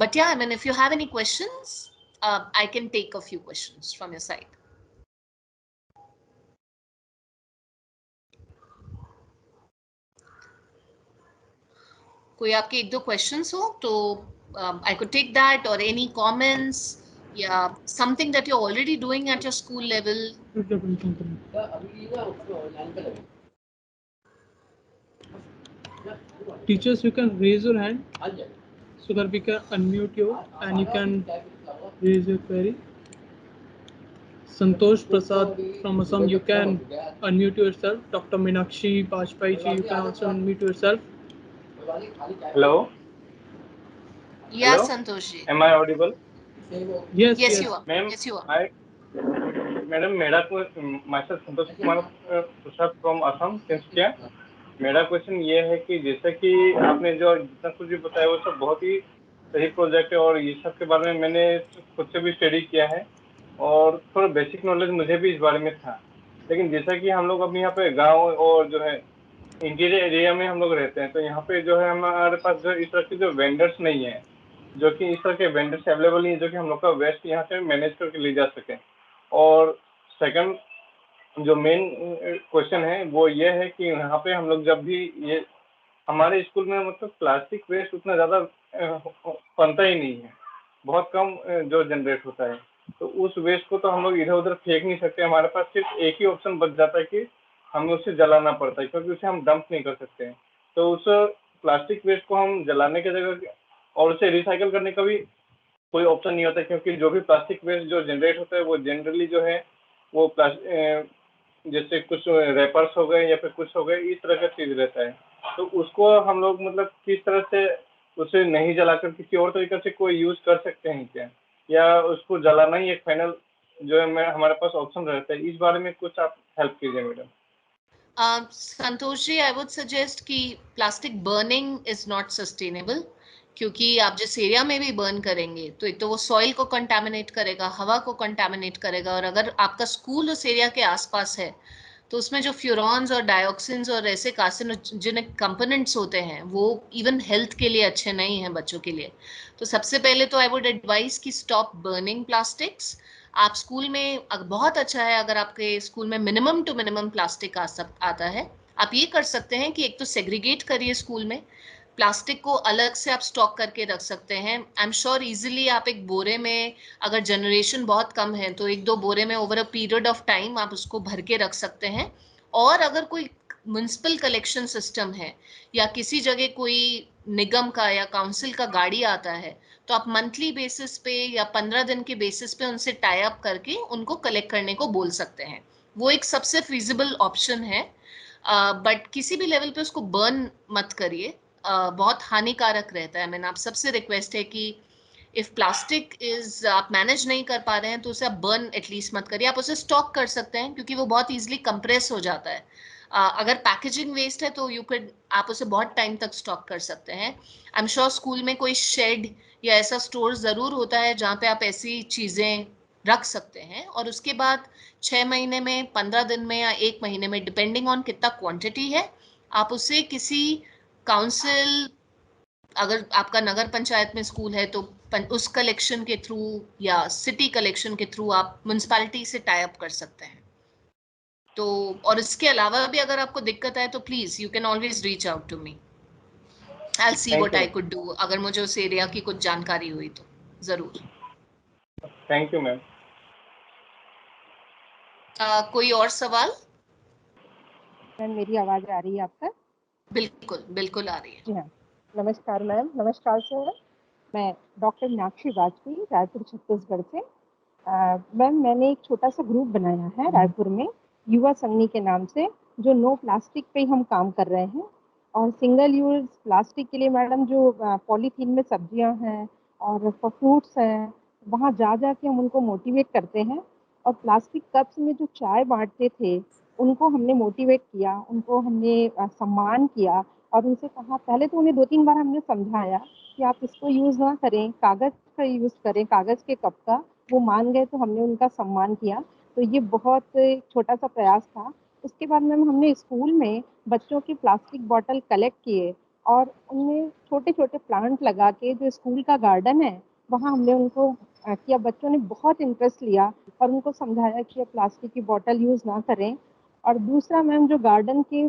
But yeah, I mean, if you have any questions, I can take a few questions from your side. कोई आपके एक दो questions हो तो I could take that, or any comments, yeah, something that you're already doing at your school level. Teachers, you can raise your hand so that we can unmute you and you can raise your query. Santosh Prasad from Assam, you can unmute yourself. Dr. Meenakshi Bajpai ji, you can also unmute yourself. Hello. Yeah, Hello? Santosh ji. Am I audible? Yes, you are. Ma'am, yes, you are. Madam, myself Santosh Kumar Prasad from Assam, Tinsukia. मेरा question ये है कि जैसे कि आपने जो जितना कुछ भी बताया वो सब बहुत ही सही प्रोजेक्ट है, और ये सब के बारे में मैंने खुद से भी स्टडी किया है और थोड़ा बेसिक नॉलेज मुझे भी इस बारे में था. लेकिन जैसा कि हम लोग अभी यहाँ पे गांव और जो है इंटीरियर एरिया में हम लोग रहते हैं, तो यहाँ पे जो है हमारे पास जो इस तरह के जो वेंडर्स नहीं है, जो कि इस तरह के वेंडर्स अवेलेबल नहीं है जो कि हम लोग का वेस्ट यहाँ से मैनेज करके ले जा सके. और सेकंड जो मेन क्वेश्चन है वो ये है कि यहाँ पे हम लोग जब भी ये हमारे स्कूल में मतलब प्लास्टिक वेस्ट उतना ज़्यादा बनता ही नहीं है, बहुत कम जो जनरेट होता है. तो उस वेस्ट को तो हम लोग इधर उधर फेंक नहीं सकते. हमारे पास सिर्फ एक ही ऑप्शन बच जाता है कि हमें उसे जलाना पड़ता है, क्योंकि उसे हम डंप नहीं कर सकते हैं. तो उस प्लास्टिक वेस्ट को हम जलाने की जगह और उसे रिसाइकल करने का भी कोई ऑप्शन नहीं होता, क्योंकि जो भी प्लास्टिक वेस्ट जो जनरेट होता है वो जनरली जो है वो जैसे कुछ रैपर्स हो गए या फिर कुछ हो गए, इस तरह का चीज रहता है. तो उसको हम लोग मतलब किस तरह से उसे नहीं जलाकर किसी और तरीके से कोई यूज कर सकते हैं क्या, या उसको जलाना ही एक फाइनल जो है हमारे पास ऑप्शन रहता है? इस बारे में कुछ आप हेल्प कीजिए madam. Santosh ji, I would suggest कि plastic burning is not sustainable, क्योंकि आप जिस एरिया में भी बर्न करेंगे तो एक तो वो सॉइल को कंटामिनेट करेगा, हवा को कंटामिनेट करेगा, और अगर आपका स्कूल उस एरिया के आसपास है तो उसमें जो फ्यूरॉन्स और डायोक्सिन्स और ऐसे कार्सिनोजेनिक कंपोनेंट्स होते हैं वो इवन हेल्थ के लिए अच्छे नहीं हैं बच्चों के लिए. तो सबसे पहले तो आई वुड एडवाइस कि स्टॉप बर्निंग प्लास्टिक्स. आप स्कूल में बहुत अच्छा है अगर आपके स्कूल में मिनिमम टू मिनिमम प्लास्टिक आता है. आप ये कर सकते हैं कि एक तो सेग्रीगेट करिए स्कूल में, प्लास्टिक को अलग से आप स्टॉक करके रख सकते हैं. आई एम श्योर इजीली आप एक बोरे में, अगर जनरेशन बहुत कम है तो एक दो बोरे में over a period of time आप उसको भर के रख सकते हैं, और अगर कोई म्युनिसिपल कलेक्शन सिस्टम है या किसी जगह कोई निगम का या काउंसिल का गाड़ी आता है, तो आप मंथली बेसिस पे या 15 दिन के बेसिस पे उनसे टाई अप करके उनको कलेक्ट करने को बोल सकते हैं। वो एक सबसे फिजिबल ऑप्शन है, बट किसी भी लेवल पे उसको बर्न मत करिए, बहुत हानिकारक रहता है। मैंने आप सबसे रिक्वेस्ट है कि इफ प्लास्टिक इज आप मैनेज नहीं कर पा रहे हैं तो उसे आप बर्न एटलीस्ट मत करिए। आप उसे स्टॉक कर सकते हैं क्योंकि वो बहुत इजीली कंप्रेस हो जाता है। अगर पैकेजिंग वेस्ट है तो आप उसे बहुत टाइम तक स्टॉक कर सकते हैं। आई एम श्योर स्कूल में कोई शेड या ऐसा स्टोर जरूर होता है जहाँ पे आप ऐसी चीजें रख सकते हैं, और उसके बाद 6 महीने में, 15 दिन में या 1 महीने में, डिपेंडिंग ऑन कितना क्वांटिटी है, आप उसे किसी काउंसिल, अगर आपका नगर पंचायत में स्कूल है तो उस कलेक्शन के थ्रू या सिटी कलेक्शन के थ्रू आप म्युनिसिपैलिटी से टाई अप कर सकते हैं। तो और इसके अलावा भी अगर आपको दिक्कत आए तो please you can always reach out to me, I will see what I could do. अगर मुझे उस एरिया की कुछ जानकारी हुई तो जरूर। Thank you ma'am. कोई और सवाल? मैम मेरी आवाज आ रही है आप तक? बिल्कुल बिल्कुल आ रही है। जी हाँ, नमस्कार मैम। नमस्कार सर, मैं डॉक्टर मीनाक्षी वाजपेयी, रायपुर छत्तीसगढ़ से। मैम मैंने एक छोटा सा ग्रुप बनाया है रायपुर में, युवा संगनी के नाम से, जो नो प्लास्टिक पे ही हम काम कर रहे हैं। और सिंगल यूज प्लास्टिक के लिए मैडम जो पॉलीथीन में सब्जियां हैं और फ्रूट्स हैं, वहाँ जा जा के हम उनको मोटिवेट करते हैं। और प्लास्टिक कप्स में जो चाय बांटते थे उनको हमने मोटिवेट किया, उनको हमने सम्मान किया और उनसे कहा, पहले तो उन्हें 2-3 बार हमने समझाया कि आप इसको यूज़ ना करें, कागज़ का यूज़ करें, कागज़ के कप का। वो मान गए तो हमने उनका सम्मान किया। तो ये बहुत एक छोटा-सा प्रयास था। उसके बाद मैम हमने स्कूल में बच्चों की प्लास्टिक बॉटल कलेक्ट किए और उनमें छोटे-छोटे प्लांट लगा के, जो स्कूल का गार्डन है, वहाँ हमने उनको किया। बच्चों ने बहुत इंटरेस्ट लिया और उनको समझाया कि अब प्लास्टिक की बॉटल यूज़ ना करें। और दूसरा मैम, जो गार्डन के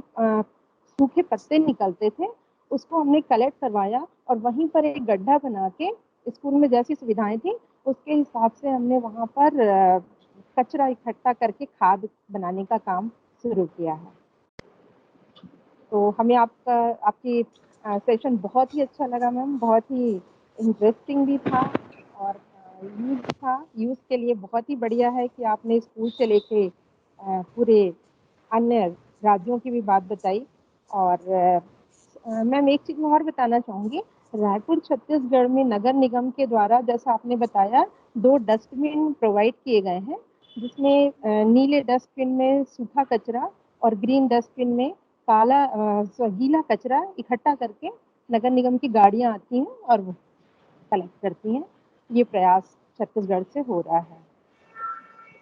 सूखे पत्ते निकलते थे, उसको हमने कलेक्ट करवाया और वहीं पर एक गड्ढा बना के, स्कूल में जैसी सुविधाएं थी उसके हिसाब से हमने वहाँ पर कचरा इकट्ठा करके खाद बनाने का काम शुरू किया है। तो हमें आपकी सेशन बहुत ही अच्छा लगा मैम, बहुत ही इंटरेस्टिंग भी था और यूज़ था। यूज़ के लिए बहुत ही बढ़िया है कि आपने स्कूल से लेके पूरे अन्य राज्यों की भी बात बताई। और मैम एक चीज़ मैं और बताना चाहूँगी, रायपुर छत्तीसगढ़ में नगर निगम के द्वारा, जैसा आपने बताया, 2 डस्टबिन प्रोवाइड किए गए हैं, जिसमें नीले डस्टबिन में सूखा कचरा और ग्रीन डस्टबिन में गीला कचरा इकट्ठा करके नगर निगम की गाड़ियाँ आती हैं और वो कलेक्ट करती हैं। ये प्रयास छत्तीसगढ़ से हो रहा है।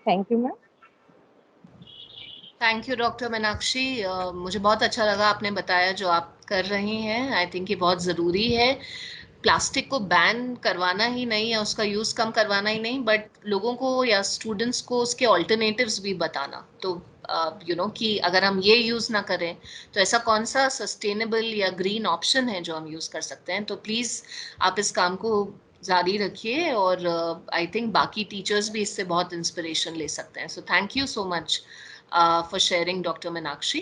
Thank you ma'am. Thank you doctor Meenakshi. मुझे बहुत अच्छा लगा आपने बताया जो आप कर रही हैं। आई थिंक ये बहुत ज़रूरी है। प्लास्टिक को बैन करवाना ही नहीं या उसका यूज़ कम करवाना ही नहीं, बट लोगों को या स्टूडेंट्स को उसके ऑल्टरनेटिव्स भी बताना। तो कि अगर हम ये यूज़ ना करें तो ऐसा कौन सा सस्टेनेबल या ग्रीन ऑप्शन है जो हम यूज़ कर सकते हैं। तो प्लीज़ आप इस काम को जारी रखिए और आई थिंक बाकी टीचर्स भी इससे बहुत इंस्पिरेशन ले सकते हैं। So thank you so much for sharing, Dr. Meenakshi.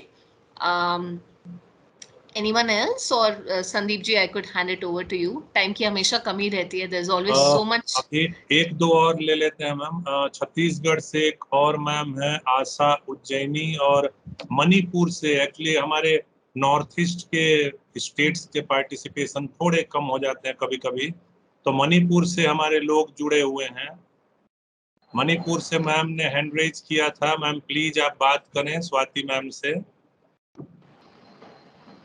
Anyone else? or Sandeep ji, I could hand it over to you. Time की हमेशा कमी रहती है. There's always so much. एक दो और ले लेते हैं मैम। छत्तीसगढ़ से एक और मैम है, आशा उज्जैनी, और मणिपुर से। एक्चुअली हमारे नॉर्थ ईस्ट के स्टेट्स के पार्टिसिपेशन थोड़े कम हो जाते हैं कभी कभी, तो मणिपुर से हमारे लोग जुड़े हुए हैं। मणिपुर से मैम ने हैंड रेज किया था। मैम प्लीज आप बात करें स्वाति मैम से।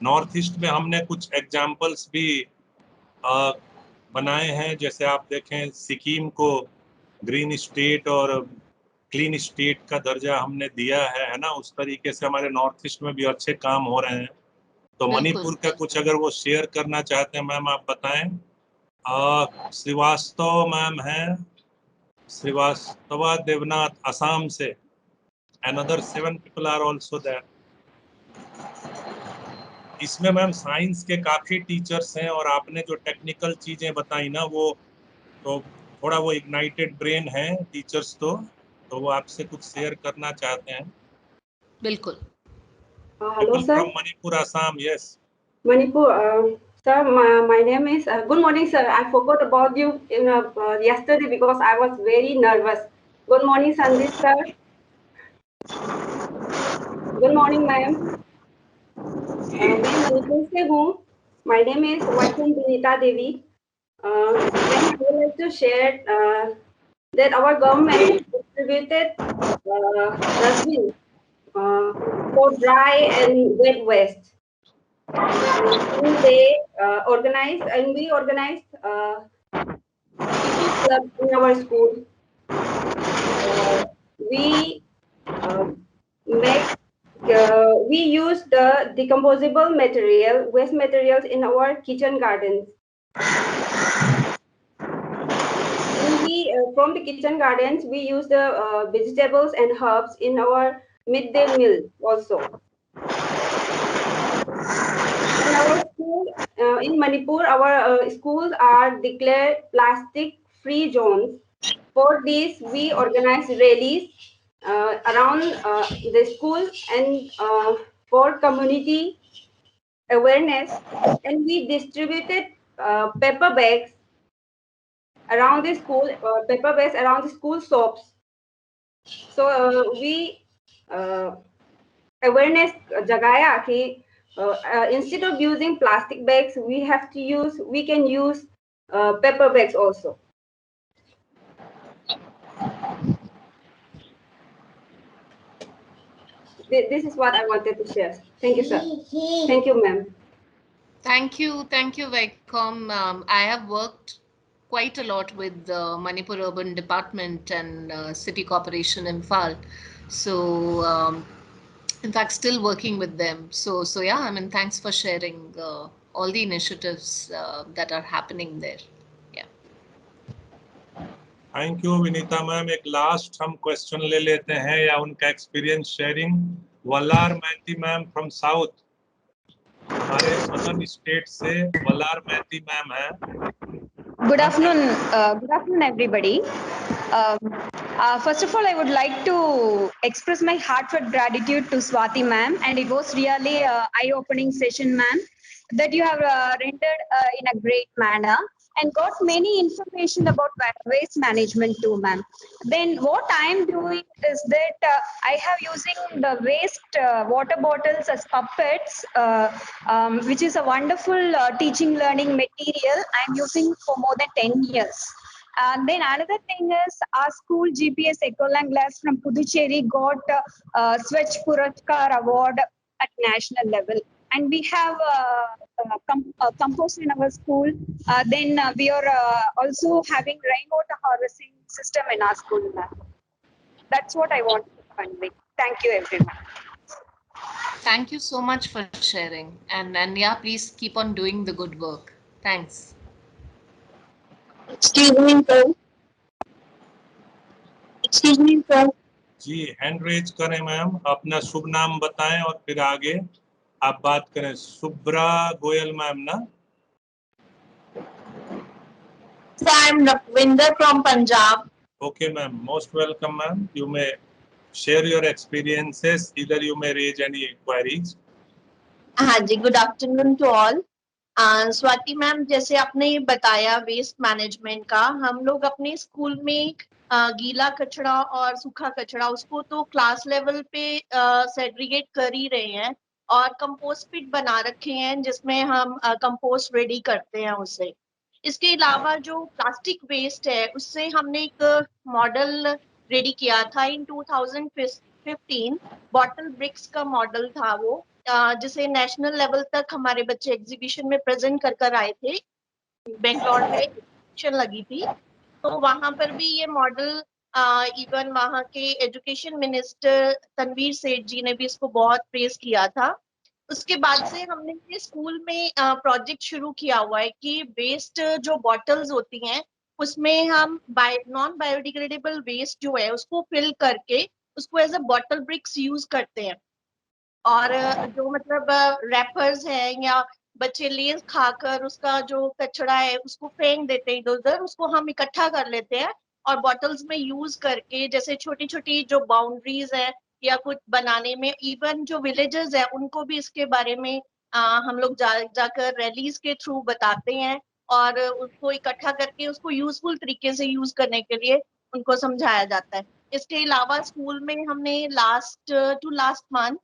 नॉर्थ ईस्ट में हमने कुछ एग्जाम्पल्स भी बनाए हैं, जैसे आप देखें सिक्किम को ग्रीन स्टेट और क्लीन स्टेट का दर्जा हमने दिया है ना। उस तरीके से हमारे नॉर्थ ईस्ट में भी अच्छे काम हो रहे हैं। तो मणिपुर का कुछ अगर वो शेयर करना चाहते हैं मैम, आप बताएं। श्रीवास्तव मैम है, श्रीवास्तवा देवनाथ असम से। Another 7 people are also there. इसमें मैम साइंस के काफी टीचर्स हैं और आपने जो टेक्निकल चीजें बताई ना, वो तो थोड़ा वो इग्नाइटेड ब्रेन है टीचर्स तो वो आपसे कुछ शेयर करना चाहते हैं। बिल्कुल। Hello, sir. From Manipur, Assam, yes. Manipur, sir, my name is. Good morning, sir. I forgot about you in yesterday because I was very nervous. Good morning, Sandeep, sir. Good morning, ma'am. मैं मणिपुर से हूँ. My name is Vaishnavi Vinita Devi. Ma'am, I would like to share that our government distributed dustbin for dry and wet waste. And they organized, and we organized PP club in our school. We use the decomposable material, waste materials in our kitchen gardens. And we, from the kitchen gardens, we use the vegetables and herbs in our midday meal also. In our school, in Manipur, our schools are declared plastic-free zones. For this, we organize rallies around the school and for community awareness, and we distributed paper bags around the school, paper bags around the school shops. So we awareness jagaya ki instead of using plastic bags, we can use paper bags also. This is what I wanted to share. Thank you, sir. Thank you, ma'am. Thank you, Vaikom. I have worked quite a lot with the Manipur Urban Department and City Corporation Imphal. So, in fact, still working with them. So yeah, I mean, thanks for sharing all the initiatives that are happening there. Yeah. Thank you Vinita ma'am. एक last हम question ले लेते हैं या उनका experience sharing. Valar Maiti ma'am from south, हमारे southern state से Valar Maiti ma'am है. Good afternoon, everybody. First of all, I would like to express my heartfelt gratitude to Swati ma'am, and it was really an eye-opening session, ma'am, that you have rendered in a great manner and got many information about waste management too, ma'am. Then what I am doing is that I have using the waste water bottles as puppets, which is a wonderful teaching learning material I am using for more than 10 years. And then another thing is our school GPS Ecolang Glass from Puducherry got Swachh Puraskar award at national level. And we have compost in our school. Then we are also having rainwater harvesting system in our school. That's what I want to convey. Thank you, everyone. Thank you so much for sharing. And yeah, please keep on doing the good work. Thanks. Excuse me, sir. Excuse me, sir. Ji, hand raise करें ma'am, अपना शुभ नाम बताएं और फिर आगे आप बात करें. सुब्रा गोयल मैम ना? So I'm Ravinder from Punjab. Okay, ma'am. Most welcome, ma'am. You may share your experiences. Either you may raise any inquiries. हाँ जी, good afternoon to all. Swati ma'am, जैसे आपने बताया वेस्ट मैनेजमेंट का, हम लोग अपने स्कूल में गीला कचरा और सूखा कचरा उसको तो क्लास लेवल पे सेग्रीगेट कर ही रहे हैं और कंपोस्ट पिट बना रखे हैं जिसमें हम कंपोस्ट रेडी करते हैं उससे. इसके अलावा जो प्लास्टिक वेस्ट है उससे हमने एक मॉडल रेडी किया था इन 2015. बॉटल ब्रिक्स का मॉडल था वो, जिसे नेशनल लेवल तक हमारे बच्चे एग्जीबिशन में प्रेजेंट कर आए थे. बेंगलोर में एग्जीबिशन लगी थी, तो वहां पर भी ये मॉडल इवन वहां के एजुकेशन मिनिस्टर तनवीर सेठ जी ने भी इसको बहुत प्रेज किया था. उसके बाद से हमने ये स्कूल में प्रोजेक्ट शुरू किया हुआ है कि वेस्ट जो बॉटल्स होती हैं उसमें हम नॉन बायोडिग्रेडेबल वेस्ट जो है उसको फिल करके उसको as a bottle bricks use करते हैं. और जो मतलब रैपर्स हैं या बच्चे लेस खाकर उसका जो कचरा है उसको फेंक देते हैं इधर उधर, उसको हम इकट्ठा कर लेते हैं और बॉटल्स में यूज करके, जैसे छोटी छोटी जो बाउंड्रीज है या कुछ बनाने में, इवन जो विलेजेस है उनको भी इसके बारे में हम लोग जाकर रैलीज के थ्रू बताते हैं और उसको इकट्ठा करके उसको यूजफुल तरीके से यूज करने के लिए उनको समझाया जाता है। इसके अलावा स्कूल में हमने लास्ट मंथ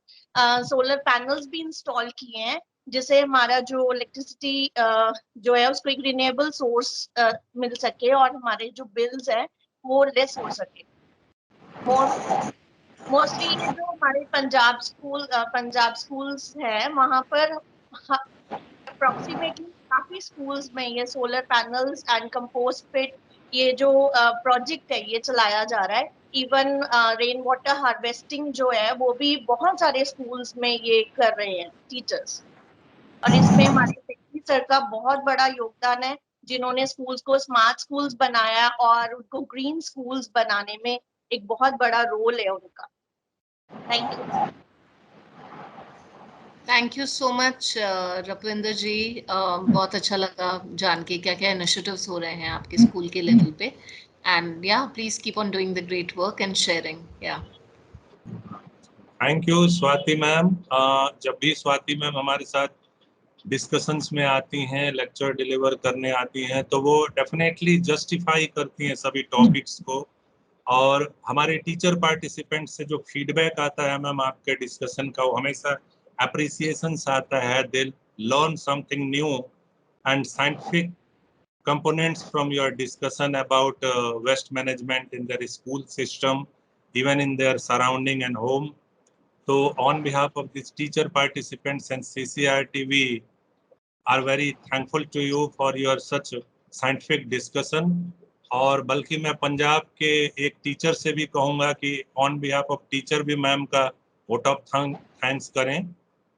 सोलर पैनल्स भी इंस्टॉल किए हैं, जिससे हमारा जो इलेक्ट्रिसिटी जो है उसको एक रिन्यूएबल सोर्स मिल सके और हमारे जो बिल्स हैं वो लेस हो सके। मोस्टली जो हमारे पंजाब स्कूल्स है वहां पर अप्रोक्सीमेटली काफी स्कूल्स में ये solar panels and compost pit ये जो प्रोजेक्ट है ये चलाया जा रहा है। इवन रेन वाटर हार्वेस्टिंग जो है वो भी बहुत सारे स्कूल्स में ये कर रहे हैं टीचर्स, और इसमें हमारे सेक्रेटरी सर का बहुत बड़ा योगदान है, जिन्होंने स्कूल्स को स्मार्ट स्कूल्स बनाया और उनको ग्रीन स्कूल्स बनाने में एक बहुत बड़ा रोल है उनका। Thank you. Thank you so much Rupinder ji, बहुत अच्छा लगा जान के क्या क्या इनिशिएटिव्स हो रहे हैं आपके स्कूल के लेवल पे, एंड या please keep on doing the great work and sharing. या थैंक यू स्वाति मैम। जब भी स्वाति मैम हमारे साथ डिस्कशंस में आती हैं, लेक्चर डिलीवर करने आती हैं, तो वो डेफिनेटली जस्टिफाई करती हैं सभी टॉपिक्स को, और हमारे टीचर पार्टिसिपेंट से जो फीडबैक आता है मैम आपके डिस्कशन का, वो हमेशा appreciation आता है। They learn something new and scientific components from your discussion about waste management in their school system, even in their surrounding and home. So on behalf of these teacher participants and CCRT, we are very thankful to you for your such scientific discussion. और बल्कि मैं पंजाब के एक teacher से भी कहूँगा कि on behalf of teacher भी मैम का वोट ऑफ थैंक्स करें,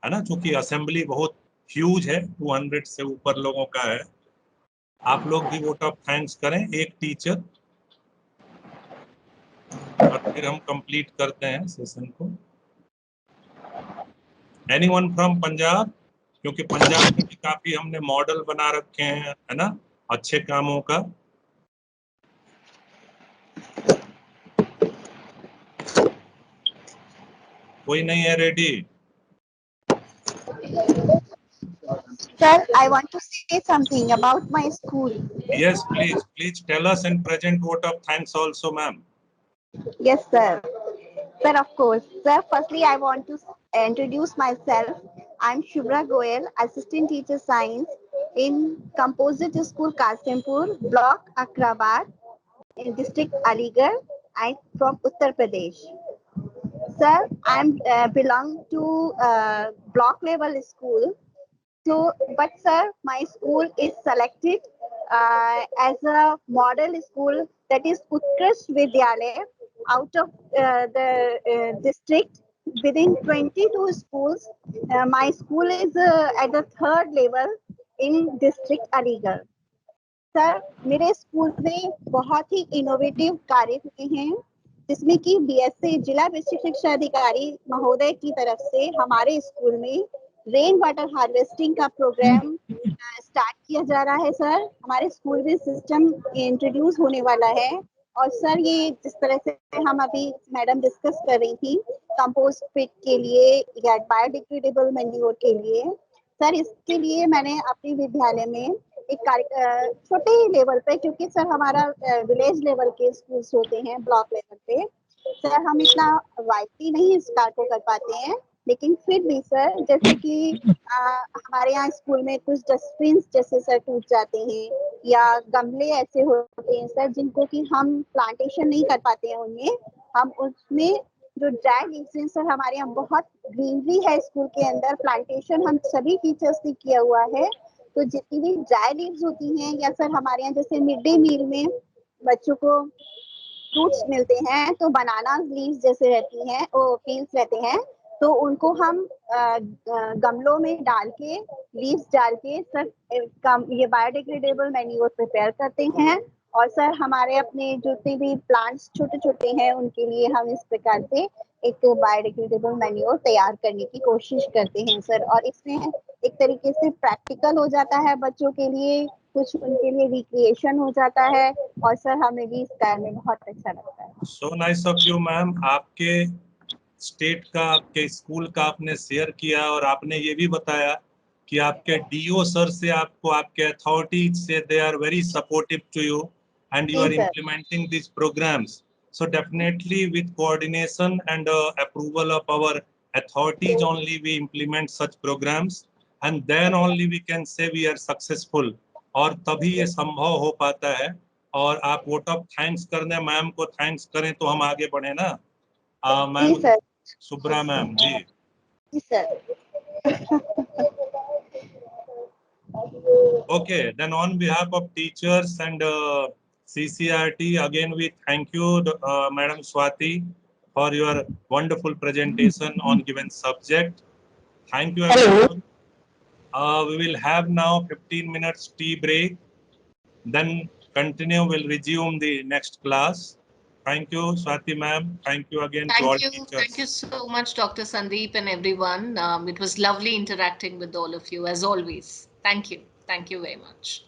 है ना, क्योंकि असेंबली बहुत ह्यूज है, 200 से ऊपर लोगों का है। आप लोग भी वोट ऑफ थैंक्स करें एक टीचर, और फिर हम कंप्लीट करते हैं सेशन को। Anyone from Punjab? क्योंकि पंजाब में भी काफी हमने मॉडल बना रखे हैं, है ना, अच्छे कामों का। कोई नहीं है ready? Sir, I want to say something about my school. Yes, please tell us and present vote of thanks also, ma'am. Yes, sir. Sir, of course. Sir, firstly, I want to introduce myself. I'm Shubhra Goel, Assistant Teacher Science in Composite School, Kasimpur, Block Akrabad, in District Aligarh. I'm from Uttar Pradesh. Sir, I'm belong to block level school. So, but sir, my school is selected as a model school, that is Utkarsh Vidyalaya, out of the district. Within 22 schools, my school is at the 3rd level in district Aligarh. Sir, मेरे school में बहुत ही innovative कार्य हुए हैं, जिसमें कि BSc जिला विशिष्ट शिक्षा अधिकारी महोदय की तरफ से हमारे स्कूल में रेन वाटर हार्वेस्टिंग का प्रोग्राम स्टार्ट किया जा रहा है। सर, हमारे स्कूल में सिस्टम इंट्रोड्यूस होने वाला है। और सर, ये जिस तरह से हम अभी मैडम डिस्कस कर रही थी कंपोस्ट पिट के लिए या बायोडिग्रेडेबल मैन्योर के लिए, सर इसके लिए मैंने अपने विद्यालय में एक छोटे लेवल पे, क्योंकि सर हमारा विलेज लेवल के स्कूल्स होते हैं, ब्लॉक लेवल पे, सर हम इतना वाइडली नहीं इस कार्य को कर पाते हैं। लेकिन फिर भी सर, जैसे कि हमारे यहाँ स्कूल में कुछ डस्टबिन जैसे सर टूट जाते हैं, या गमले ऐसे होते हैं सर जिनको कि हम प्लांटेशन नहीं कर पाते हैं, उन्हें हम उसमें जो ड्राई लीव्स हैं सर, हमारे यहाँ बहुत ग्रीनरी है स्कूल के अंदर, प्लांटेशन हम सभी टीचर्स ने किया हुआ है। तो जितनी भी ड्राई लीव्स होती हैं, या सर हमारे यहाँ जैसे मिड डे मील में बच्चों को फ्रूट्स मिलते हैं, तो बनाना लीव्स जैसे रहती हैं, वो पील्स रहते हैं, तो उनको हम गमलों में डाल के, लीव्स डाल के सर ये बायोडिग्रेडेबल मैन्योर प्रिपेयर करते हैं। और सर हमारे अपने जितने भी प्लांट्स छोटे छोटे हैं उनके लिए हम इस प्रकार से एक बायोडिग्रेडेबल मैन्योर तैयार करने की कोशिश करते हैं सर। और इसमें एक तरीके से प्रैक्टिकल हो जाता है बच्चों के लिए, कुछ उनके लिए रिक्रिएशन हो जाता है, और सर हमें भी इस कार्य में बहुत अच्छा लगता है। So nice of you, ma'am. आपके स्टेट का, आपके स्कूल का आपने शेयर किया, और आपने ये भी बताया कि आपके डीओ सर से आपको आपके अथॉरिटीज से they are very supportive to you and you are implementing these programs. So definitely with coordination and approval of our authorities only we implement such programs, and then only we can say we are successful. और तभी ये संभव हो पाता है। और आप vote of thanks करने मैम को थैंक्स करें तो हम आगे बढ़े ना। मैम सुब्रा मैम जी। जी sir. Okay, then on behalf of teachers and CCRT, again we thank you, Madam Swati, for your wonderful presentation on given subject. Thank you everyone. We will have now 15 minutes tea break, then continue, we'll resume the next class. Thank you, Swati ma'am. Thank you again to all teachers. Thank you so much, Dr. Sandeep and everyone. It was lovely interacting with all of you as always. Thank you. Thank you very much.